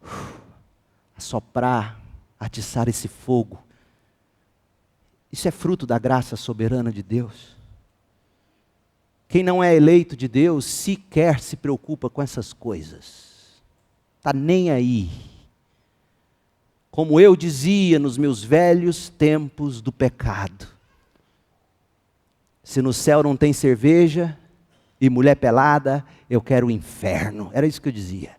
a soprar, a atiçar esse fogo. Isso é fruto da graça soberana de Deus. Quem não é eleito de Deus, sequer se preocupa com essas coisas. Está nem aí. Como eu dizia nos meus velhos tempos do pecado, se no céu não tem cerveja e mulher pelada, eu quero o inferno. Era isso que eu dizia.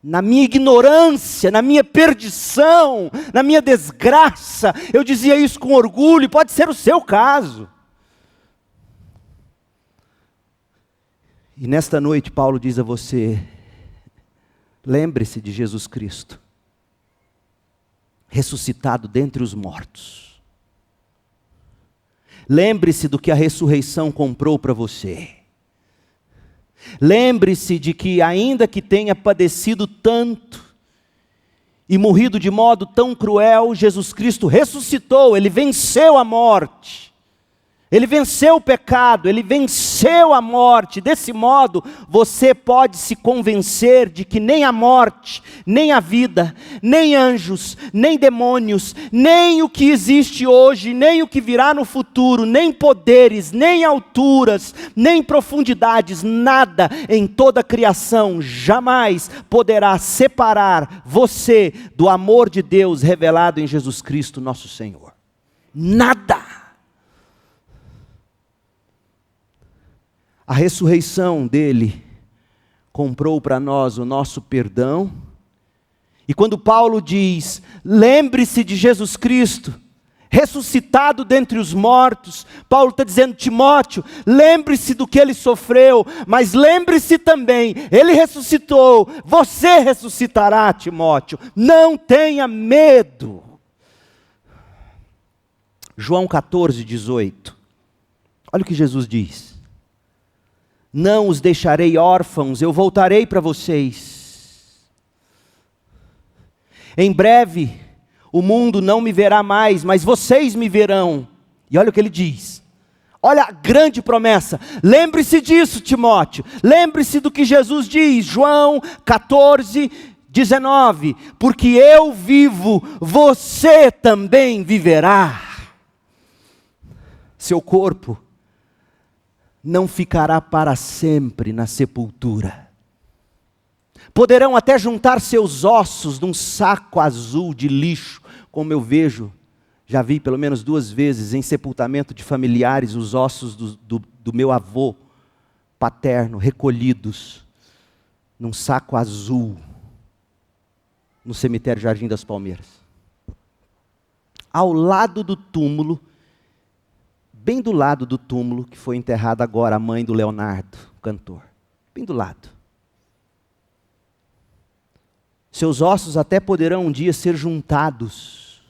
Na minha ignorância, na minha perdição, na minha desgraça, eu dizia isso com orgulho, pode ser o seu caso. E nesta noite Paulo diz a você, lembre-se de Jesus Cristo, ressuscitado dentre os mortos. Lembre-se do que a ressurreição comprou para você. Lembre-se de que ainda que tenha padecido tanto e morrido de modo tão cruel, Jesus Cristo ressuscitou, Ele venceu a morte. Ele venceu o pecado, Ele venceu a morte. Desse modo, você pode se convencer de que nem a morte, nem a vida, nem anjos, nem demônios, nem o que existe hoje, nem o que virá no futuro, nem poderes, nem alturas, nem profundidades, nada em toda a criação jamais poderá separar você do amor de Deus revelado em Jesus Cristo, nosso Senhor. Nada. A ressurreição dele comprou para nós o nosso perdão. E quando Paulo diz, lembre-se de Jesus Cristo, ressuscitado dentre os mortos, Paulo está dizendo, Timóteo, lembre-se do que ele sofreu, mas lembre-se também, ele ressuscitou, você ressuscitará, Timóteo, não tenha medo. João 14, 18, olha o que Jesus diz. Não os deixarei órfãos, eu voltarei para vocês. Em breve, o mundo não me verá mais, mas vocês me verão. E olha o que ele diz. Olha a grande promessa. Lembre-se disso, Timóteo. Lembre-se do que Jesus diz. João 14, 19. Porque eu vivo, você também viverá. Seu corpo não ficará para sempre na sepultura. Poderão até juntar seus ossos num saco azul de lixo, como eu vejo, já vi pelo menos 2 vezes em sepultamento de familiares, os ossos do meu avô paterno recolhidos num saco azul, no cemitério Jardim das Palmeiras. Ao lado do túmulo, bem do lado do túmulo que foi enterrada agora a mãe do Leonardo, o cantor. Bem do lado. Seus ossos até poderão um dia ser juntados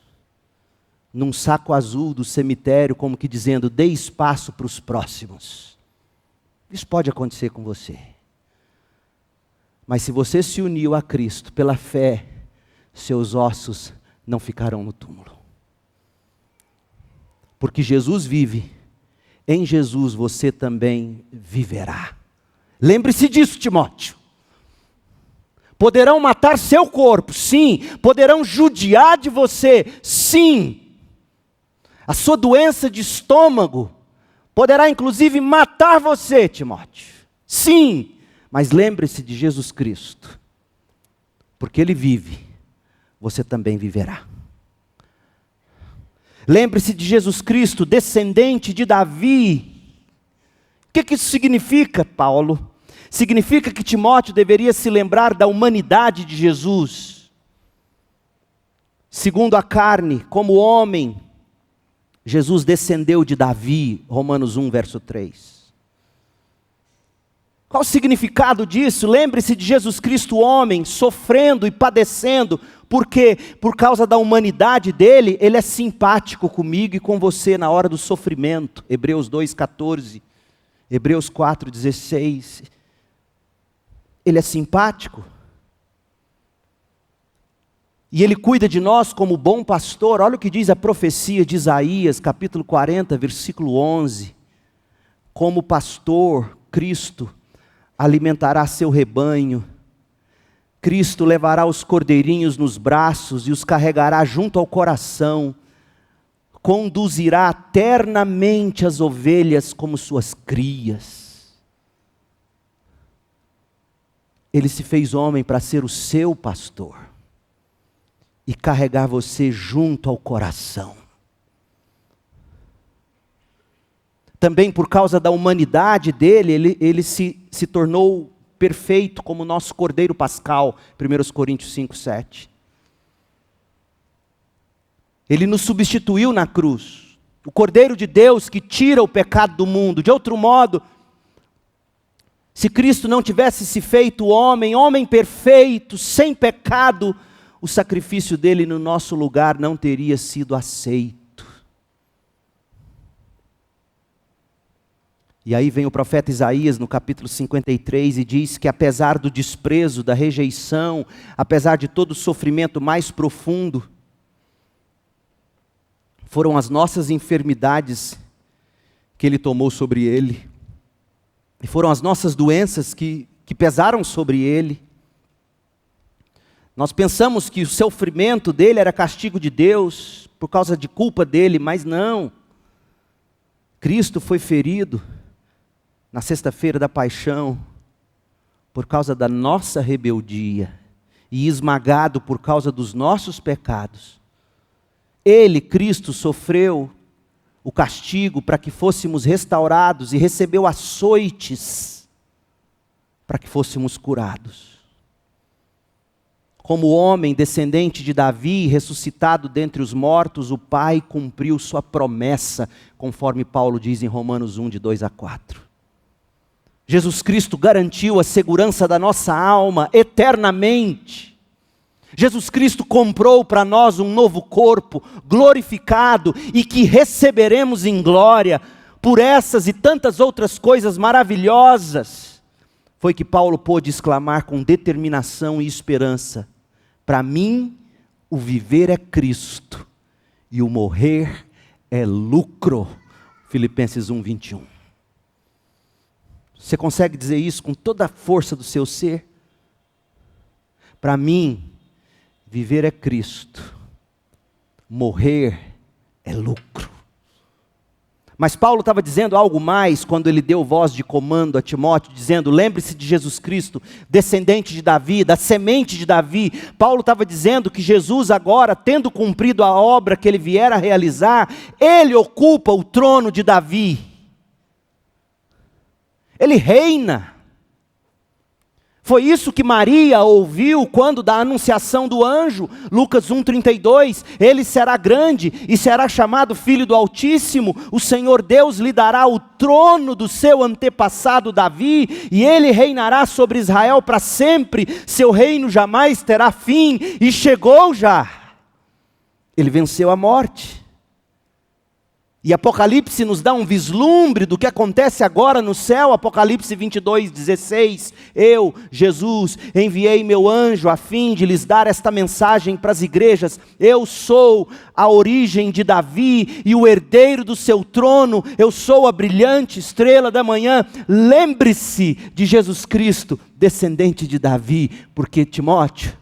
num saco azul do cemitério, como que dizendo, dê espaço para os próximos. Isso pode acontecer com você. Mas se você se uniu a Cristo pela fé, seus ossos não ficarão no túmulo. Porque Jesus vive, em Jesus você também viverá. Lembre-se disso, Timóteo. Poderão matar seu corpo, sim. Poderão judiar de você, sim. A sua doença de estômago poderá inclusive matar você, Timóteo. Sim, mas lembre-se de Jesus Cristo. Porque Ele vive, você também viverá. Lembre-se de Jesus Cristo, descendente de Davi. O que isso significa, Paulo? Significa que Timóteo deveria se lembrar da humanidade de Jesus. Segundo a carne, como homem, Jesus descendeu de Davi, Romanos 1, verso 3. Qual o significado disso? Lembre-se de Jesus Cristo, homem, sofrendo e padecendo, porque por causa da humanidade dele, ele é simpático comigo e com você na hora do sofrimento. Hebreus 2,14, Hebreus 4,16. Ele é simpático. E ele cuida de nós como bom pastor. Olha o que diz a profecia de Isaías, capítulo 40, versículo 11. Como pastor, Cristo alimentará seu rebanho. Cristo levará os cordeirinhos nos braços e os carregará junto ao coração. Conduzirá ternamente as ovelhas como suas crias. Ele se fez homem para ser o seu pastor e carregar você junto ao coração. Também por causa da humanidade dele, ele se tornou perfeito como nosso Cordeiro Pascal, 1 Coríntios 5, 7. Ele nos substituiu na cruz. O Cordeiro de Deus que tira o pecado do mundo. De outro modo, se Cristo não tivesse se feito homem, homem perfeito, sem pecado, o sacrifício dele no nosso lugar não teria sido aceito. E aí vem o profeta Isaías no capítulo 53 e diz que apesar do desprezo, da rejeição, apesar de todo o sofrimento mais profundo, foram as nossas enfermidades que ele tomou sobre ele. E foram as nossas doenças que pesaram sobre ele. Nós pensamos que o sofrimento dele era castigo de Deus, por causa de culpa dele, mas não. Cristo foi ferido na sexta-feira da paixão, por causa da nossa rebeldia, e esmagado por causa dos nossos pecados. Ele, Cristo, sofreu o castigo para que fôssemos restaurados e recebeu açoites para que fôssemos curados. Como homem descendente de Davi, ressuscitado dentre os mortos, o Pai cumpriu sua promessa, conforme Paulo diz em Romanos 1, de 2 a 4. Jesus Cristo garantiu a segurança da nossa alma eternamente. Jesus Cristo comprou para nós um novo corpo, glorificado, e que receberemos em glória, por essas e tantas outras coisas maravilhosas. Foi que Paulo pôde exclamar com determinação e esperança: para mim, o viver é Cristo, e o morrer é lucro. Filipenses 1, 21. Você consegue dizer isso com toda a força do seu ser? Para mim, viver é Cristo, morrer é lucro. Mas Paulo estava dizendo algo mais quando ele deu voz de comando a Timóteo, dizendo: lembre-se de Jesus Cristo, descendente de Davi, da semente de Davi. Paulo estava dizendo que Jesus agora, tendo cumprido a obra que ele viera a realizar, ele ocupa o trono de Davi. Ele reina. Foi isso que Maria ouviu quando da anunciação do anjo, Lucas 1,32, ele será grande e será chamado Filho do Altíssimo, o Senhor Deus lhe dará o trono do seu antepassado Davi, e ele reinará sobre Israel para sempre, seu reino jamais terá fim, e chegou já. Ele venceu a morte. E Apocalipse nos dá um vislumbre do que acontece agora no céu. Apocalipse 22, 16. Eu, Jesus, enviei meu anjo a fim de lhes dar esta mensagem para as igrejas. Eu sou a origem de Davi e o herdeiro do seu trono. Eu sou a brilhante estrela da manhã. Lembre-se de Jesus Cristo, descendente de Davi, porque Timóteo,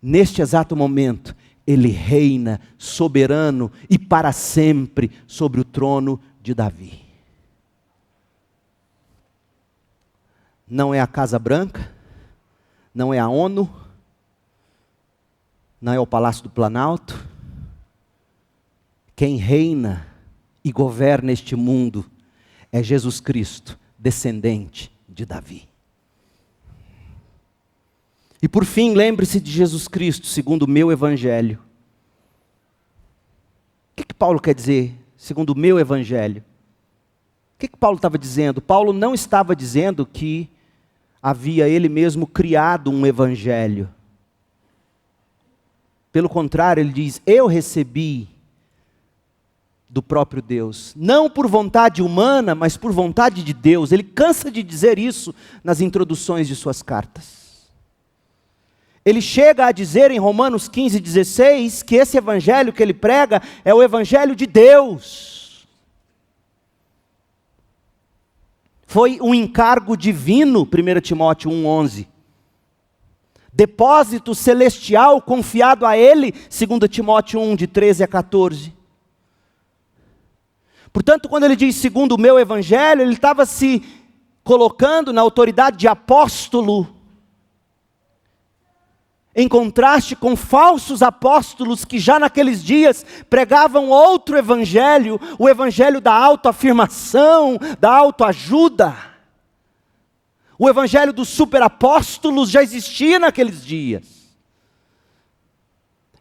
neste exato momento, ele reina soberano e para sempre sobre o trono de Davi. Não é a Casa Branca, não é a ONU, não é o Palácio do Planalto. Quem reina e governa este mundo é Jesus Cristo, descendente de Davi. E por fim, lembre-se de Jesus Cristo, segundo o meu evangelho. O que Paulo quer dizer, segundo o meu evangelho? O que Paulo estava dizendo? Paulo não estava dizendo que havia ele mesmo criado um evangelho. Pelo contrário, ele diz: eu recebi do próprio Deus, não por vontade humana, mas por vontade de Deus. Ele cansa de dizer isso nas introduções de suas cartas. Ele chega a dizer em Romanos 15, 16, que esse evangelho que ele prega é o evangelho de Deus. Foi um encargo divino, 1 Timóteo 1, 11. Depósito celestial confiado a ele, 2 Timóteo 1, de 13 a 14. Portanto, quando ele diz segundo o meu evangelho, ele estava se colocando na autoridade de apóstolo, em contraste com falsos apóstolos que já naqueles dias pregavam outro evangelho, o evangelho da autoafirmação, da autoajuda. O evangelho dos superapóstolos já existia naqueles dias.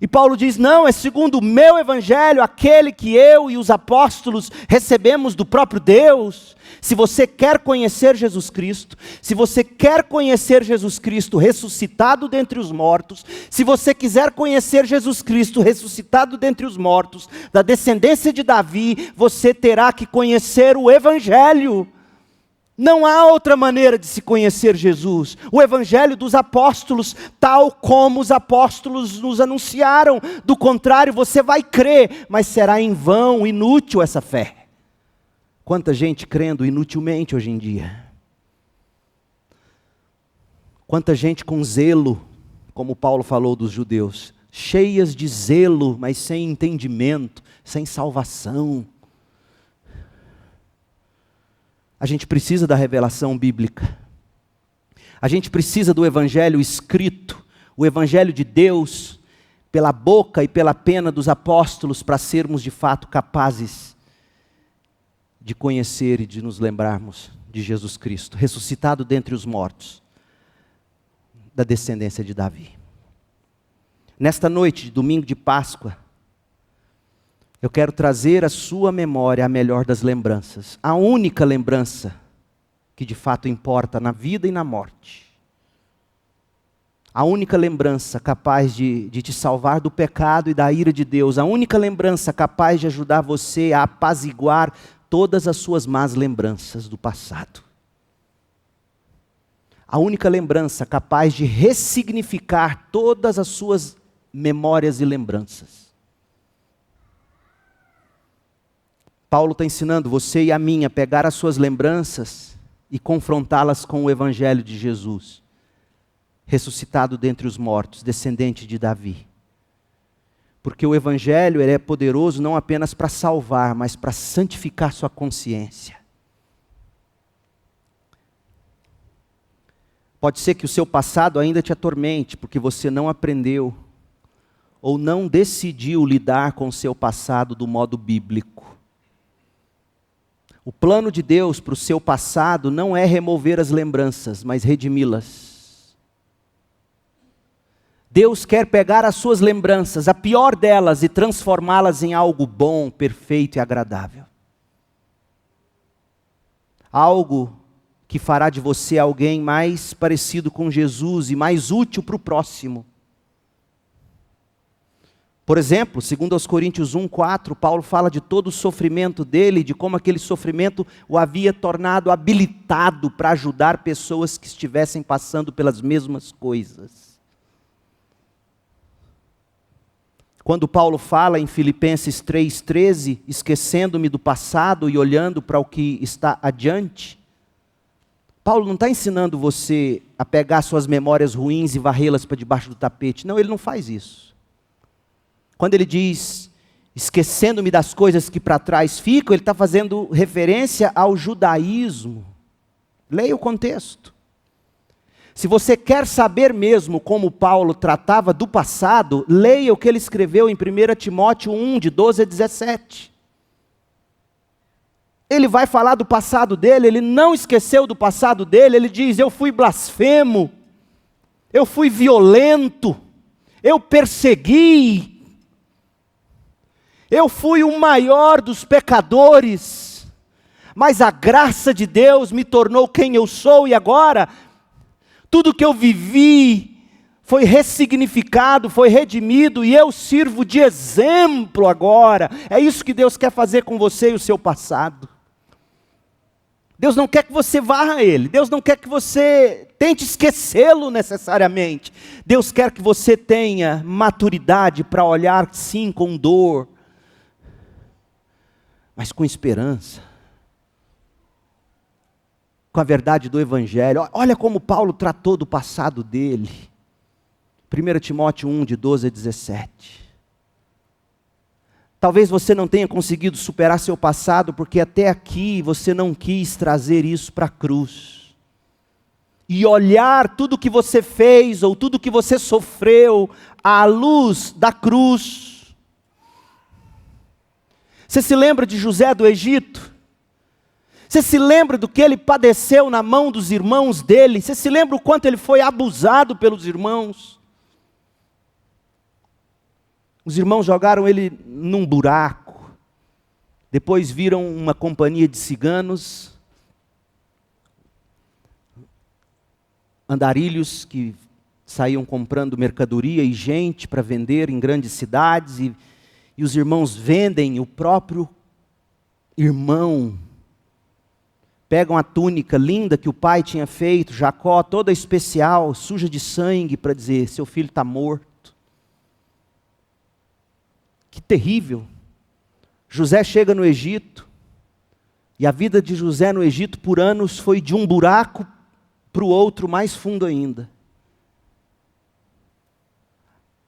E Paulo diz, não, é segundo o meu evangelho, aquele que eu e os apóstolos recebemos do próprio Deus. Se você quer conhecer Jesus Cristo, se você quer conhecer Jesus Cristo ressuscitado dentre os mortos, se você quiser conhecer Jesus Cristo ressuscitado dentre os mortos, da descendência de Davi, você terá que conhecer o evangelho. Não há outra maneira de se conhecer Jesus. O evangelho dos apóstolos, tal como os apóstolos nos anunciaram. Do contrário, você vai crer, mas será em vão, inútil essa fé. Quanta gente crendo inutilmente hoje em dia. Quanta gente com zelo, como Paulo falou dos judeus, cheias de zelo, mas sem entendimento, sem salvação. A gente precisa da revelação bíblica. A gente precisa do evangelho escrito, o evangelho de Deus, pela boca e pela pena dos apóstolos, para sermos de fato capazes de conhecer e de nos lembrarmos de Jesus Cristo, ressuscitado dentre os mortos, da descendência de Davi. Nesta noite de domingo de Páscoa, eu quero trazer à sua memória a melhor das lembranças, a única lembrança que de fato importa na vida e na morte. A única lembrança capaz de te salvar do pecado e da ira de Deus, a única lembrança capaz de ajudar você a apaziguar todas as suas más lembranças do passado. A única lembrança capaz de ressignificar todas as suas memórias e lembranças. Paulo está ensinando você e a mim a pegar as suas lembranças e confrontá-las com o evangelho de Jesus, ressuscitado dentre os mortos, descendente de Davi. Porque o evangelho ele é poderoso não apenas para salvar, mas para santificar sua consciência. Pode ser que o seu passado ainda te atormente, porque você não aprendeu ou não decidiu lidar com o seu passado do modo bíblico. O plano de Deus para o seu passado não é remover as lembranças, mas redimi-las. Deus quer pegar as suas lembranças, a pior delas, e transformá-las em algo bom, perfeito e agradável. Algo que fará de você alguém mais parecido com Jesus e mais útil para o próximo. Por exemplo, segundo aos Coríntios 1:4, Paulo fala de todo o sofrimento dele, de como aquele sofrimento o havia tornado habilitado para ajudar pessoas que estivessem passando pelas mesmas coisas. Quando Paulo fala em Filipenses 3:13, esquecendo-me do passado e olhando para o que está adiante, Paulo não está ensinando você a pegar suas memórias ruins e varrê-las para debaixo do tapete. Não, ele não faz isso. Quando ele diz, esquecendo-me das coisas que para trás ficam, ele está fazendo referência ao judaísmo. Leia o contexto. Se você quer saber mesmo como Paulo tratava do passado, leia o que ele escreveu em 1 Timóteo 1, de 12 a 17. Ele vai falar do passado dele, ele não esqueceu do passado dele, ele diz, eu fui blasfemo, eu fui violento, eu persegui, eu fui o maior dos pecadores, mas a graça de Deus me tornou quem eu sou, e agora, tudo que eu vivi foi ressignificado, foi redimido, e eu sirvo de exemplo agora. É isso que Deus quer fazer com você e o seu passado. Deus não quer que você varra ele, Deus não quer que você tente esquecê-lo necessariamente. Deus quer que você tenha maturidade para olhar sim com dor, mas com esperança, com a verdade do Evangelho. Olha como Paulo tratou do passado dele. 1 Timóteo 1, de 12 a 17. Talvez você não tenha conseguido superar seu passado, porque até aqui você não quis trazer isso para a cruz. E olhar tudo que você fez, ou tudo que você sofreu, à luz da cruz. Você se lembra de José do Egito? Você se lembra do que ele padeceu na mão dos irmãos dele? Você se lembra o quanto ele foi abusado pelos irmãos? Os irmãos jogaram ele num buraco. Depois viram uma companhia de ciganos, andarilhos que saíam comprando mercadoria e gente para vender em grandes cidades. E os irmãos vendem o próprio irmão. Pegam a túnica linda que o pai tinha feito, Jacó, toda especial, suja de sangue, para dizer, seu filho está morto. Que terrível. José chega no Egito, e a vida de José no Egito por anos foi de um buraco para o outro mais fundo ainda.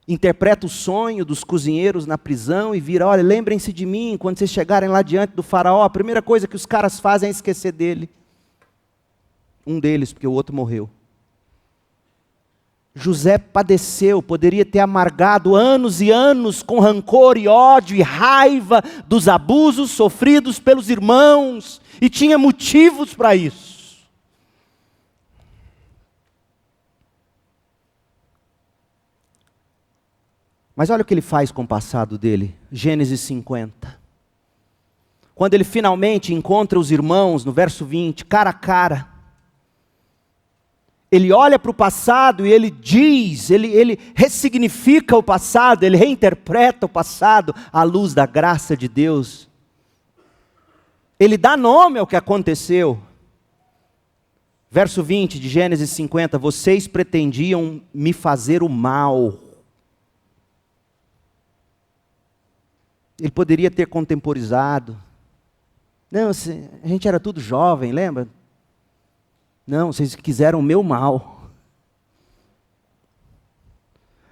Interpreta o sonho dos cozinheiros na prisão e vira, olha, lembrem-se de mim, quando vocês chegarem lá diante do faraó, a primeira coisa que os caras fazem é esquecer dele. Um deles, porque o outro morreu. José padeceu, poderia ter amargado anos e anos com rancor e ódio e raiva dos abusos sofridos pelos irmãos, e tinha motivos para isso. Mas olha o que ele faz com o passado dele, Gênesis 50. Quando ele finalmente encontra os irmãos, no verso 20, cara a cara, ele olha para o passado e ele diz, ele ressignifica o passado, ele reinterpreta o passado à luz da graça de Deus. Ele dá nome ao que aconteceu. Verso 20 de Gênesis 50, vocês pretendiam me fazer o mal. Ele poderia ter contemporizado. Não, a gente era tudo jovem, lembra? Não, vocês quiseram o meu mal.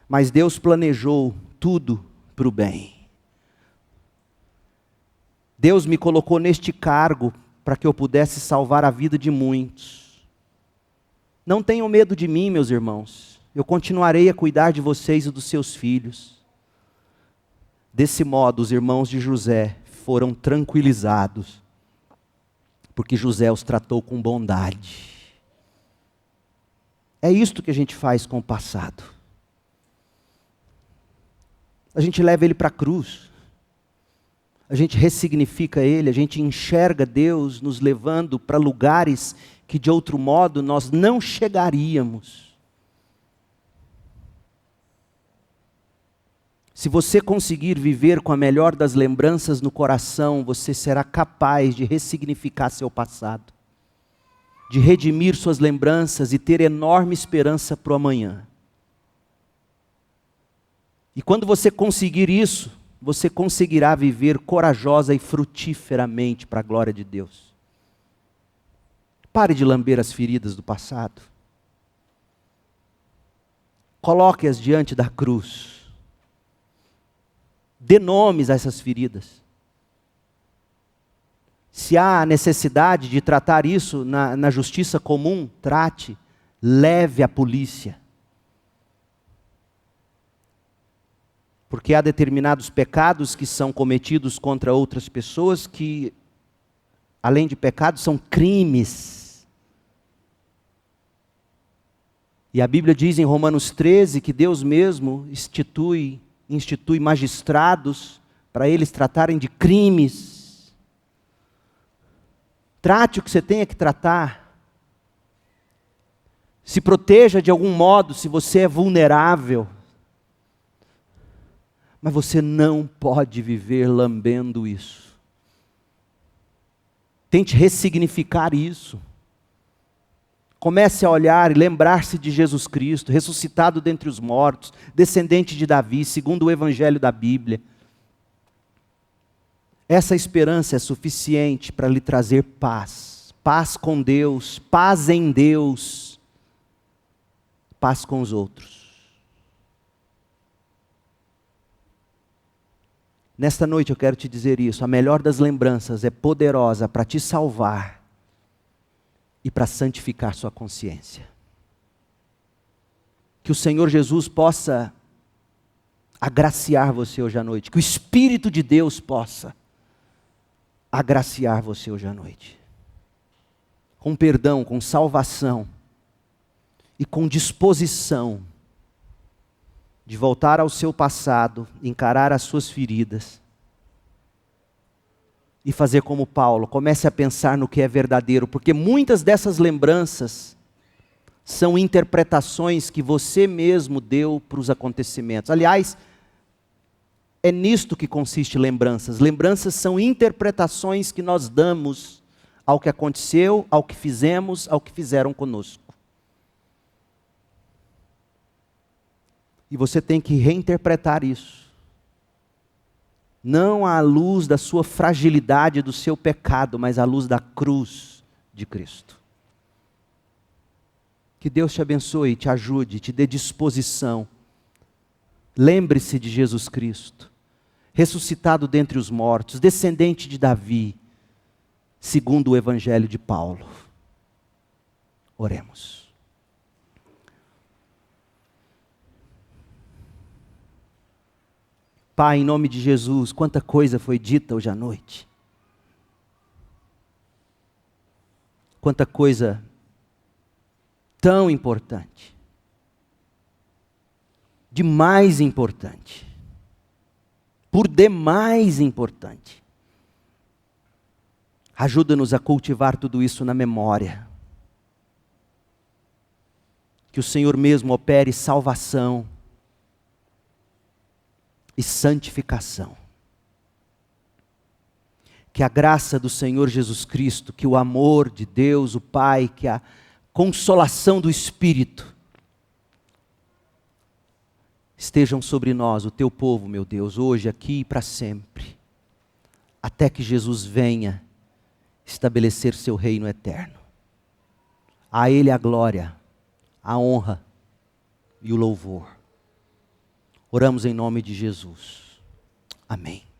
Mas Deus planejou tudo para o bem. Deus me colocou neste cargo para que eu pudesse salvar a vida de muitos. Não tenham medo de mim, meus irmãos. Eu continuarei a cuidar de vocês e dos seus filhos. Desse modo, os irmãos de José foram tranquilizados, porque José os tratou com bondade. É isto que a gente faz com o passado. A gente leva ele para a cruz, a gente ressignifica ele, a gente enxerga Deus nos levando para lugares que de outro modo nós não chegaríamos. Se você conseguir viver com a melhor das lembranças no coração, você será capaz de ressignificar seu passado, de redimir suas lembranças e ter enorme esperança para o amanhã. E quando você conseguir isso, você conseguirá viver corajosa e frutíferamente para a glória de Deus. Pare de lamber as feridas do passado. Coloque-as diante da cruz. Dê nomes a essas feridas. Se há necessidade de tratar isso na justiça comum, trate, leve à polícia. Porque há determinados pecados que são cometidos contra outras pessoas que, além de pecados, são crimes. E a Bíblia diz em Romanos 13 que Deus mesmo institui magistrados para eles tratarem de crimes. Trate o que você tenha que tratar. Se proteja de algum modo se você é vulnerável. Mas você não pode viver lambendo isso. Tente ressignificar isso. Comece a olhar e lembrar-se de Jesus Cristo, ressuscitado dentre os mortos, descendente de Davi, segundo o Evangelho da Bíblia. Essa esperança é suficiente para lhe trazer paz. Paz com Deus, paz em Deus, paz com os outros. Nesta noite eu quero te dizer isso, a melhor das lembranças é poderosa para te salvar e para santificar sua consciência. Que o Senhor Jesus possa agraciar você hoje à noite, que o Espírito de Deus possa agraciar você hoje à noite. com perdão, com salvação e com disposição de voltar ao seu passado, encarar as suas feridas e fazer como Paulo, comece a pensar no que é verdadeiro, porque muitas dessas lembranças são interpretações que você mesmo deu para os acontecimentos. Aliás, é nisto que consiste lembranças. Lembranças são interpretações que nós damos ao que aconteceu, ao que fizemos, ao que fizeram conosco. E você tem que reinterpretar isso. Não à luz da sua fragilidade, do seu pecado, mas à luz da cruz de Cristo. Que Deus te abençoe, te ajude, te dê disposição. Lembre-se de Jesus Cristo, ressuscitado dentre os mortos, descendente de Davi, segundo o Evangelho de Paulo. Oremos. Pai, em nome de Jesus, quanta coisa foi dita hoje à noite. Quanta coisa tão importante. Demais importante. Por demais importante. Ajuda-nos a cultivar tudo isso na memória. Que o Senhor mesmo opere salvação e santificação. Que a graça do Senhor Jesus Cristo, que o amor de Deus, o Pai, que a consolação do Espírito estejam sobre nós, o teu povo, meu Deus, hoje, aqui e para sempre, até que Jesus venha estabelecer seu reino eterno. A Ele a glória, a honra e o louvor. Oramos em nome de Jesus. Amém.